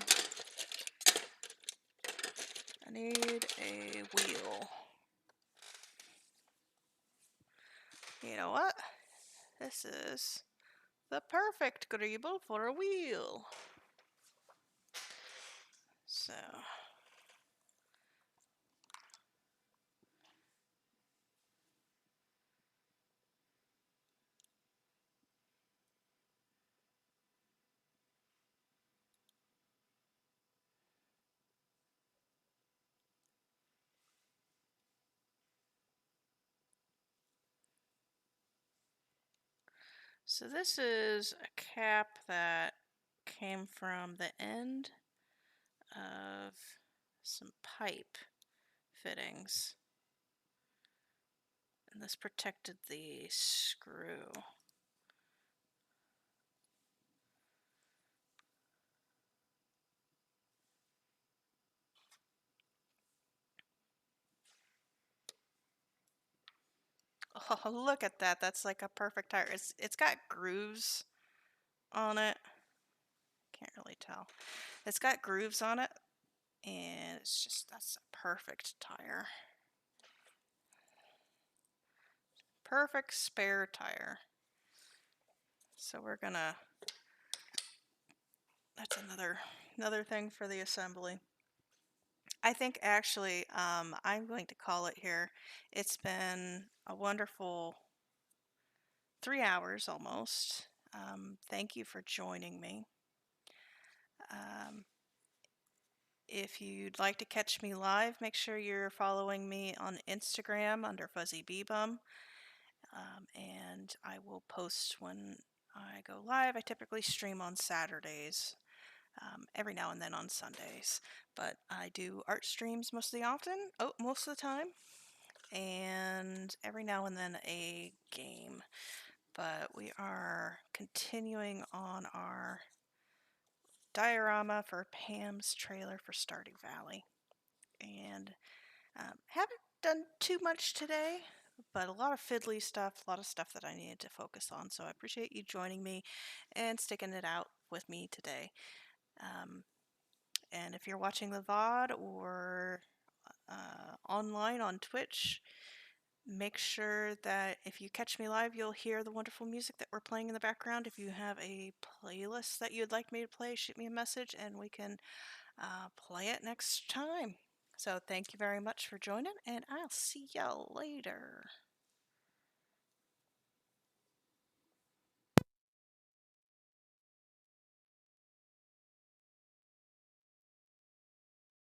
I need a wheel. You know what? This is the perfect greeble for a wheel. So So this is a cap that came from the end of some pipe fittings. And this protected the screw. Oh, look at that. That's like a perfect tire. It's got grooves on it. Can't really tell. It's got grooves on it, and that's a perfect tire. Perfect spare tire. So we're gonna... That's another thing for the assembly. I think actually I'm going to call it here. It's been a wonderful 3 hours almost. Thank you for joining me. Um, if you'd like to catch me live, make sure you're following me on Instagram under Fuzzy Bee Bum. And I will post when I go live. I typically stream on Saturdays, every now and then on Sundays, but I do art streams most of the time, and every now and then a game. But we are continuing on our diorama for Pam's trailer for Stardew Valley, and haven't done too much today, but a lot of fiddly stuff, a lot of stuff that I needed to focus on. So I appreciate you joining me and sticking it out with me today. And if you're watching the VOD or online on Twitch, make sure that if you catch me live, you'll hear the wonderful music that we're playing in the background. If you have a playlist that you'd like me to play, shoot me a message and we can play it next time. So thank you very much for joining, and I'll see y'all later.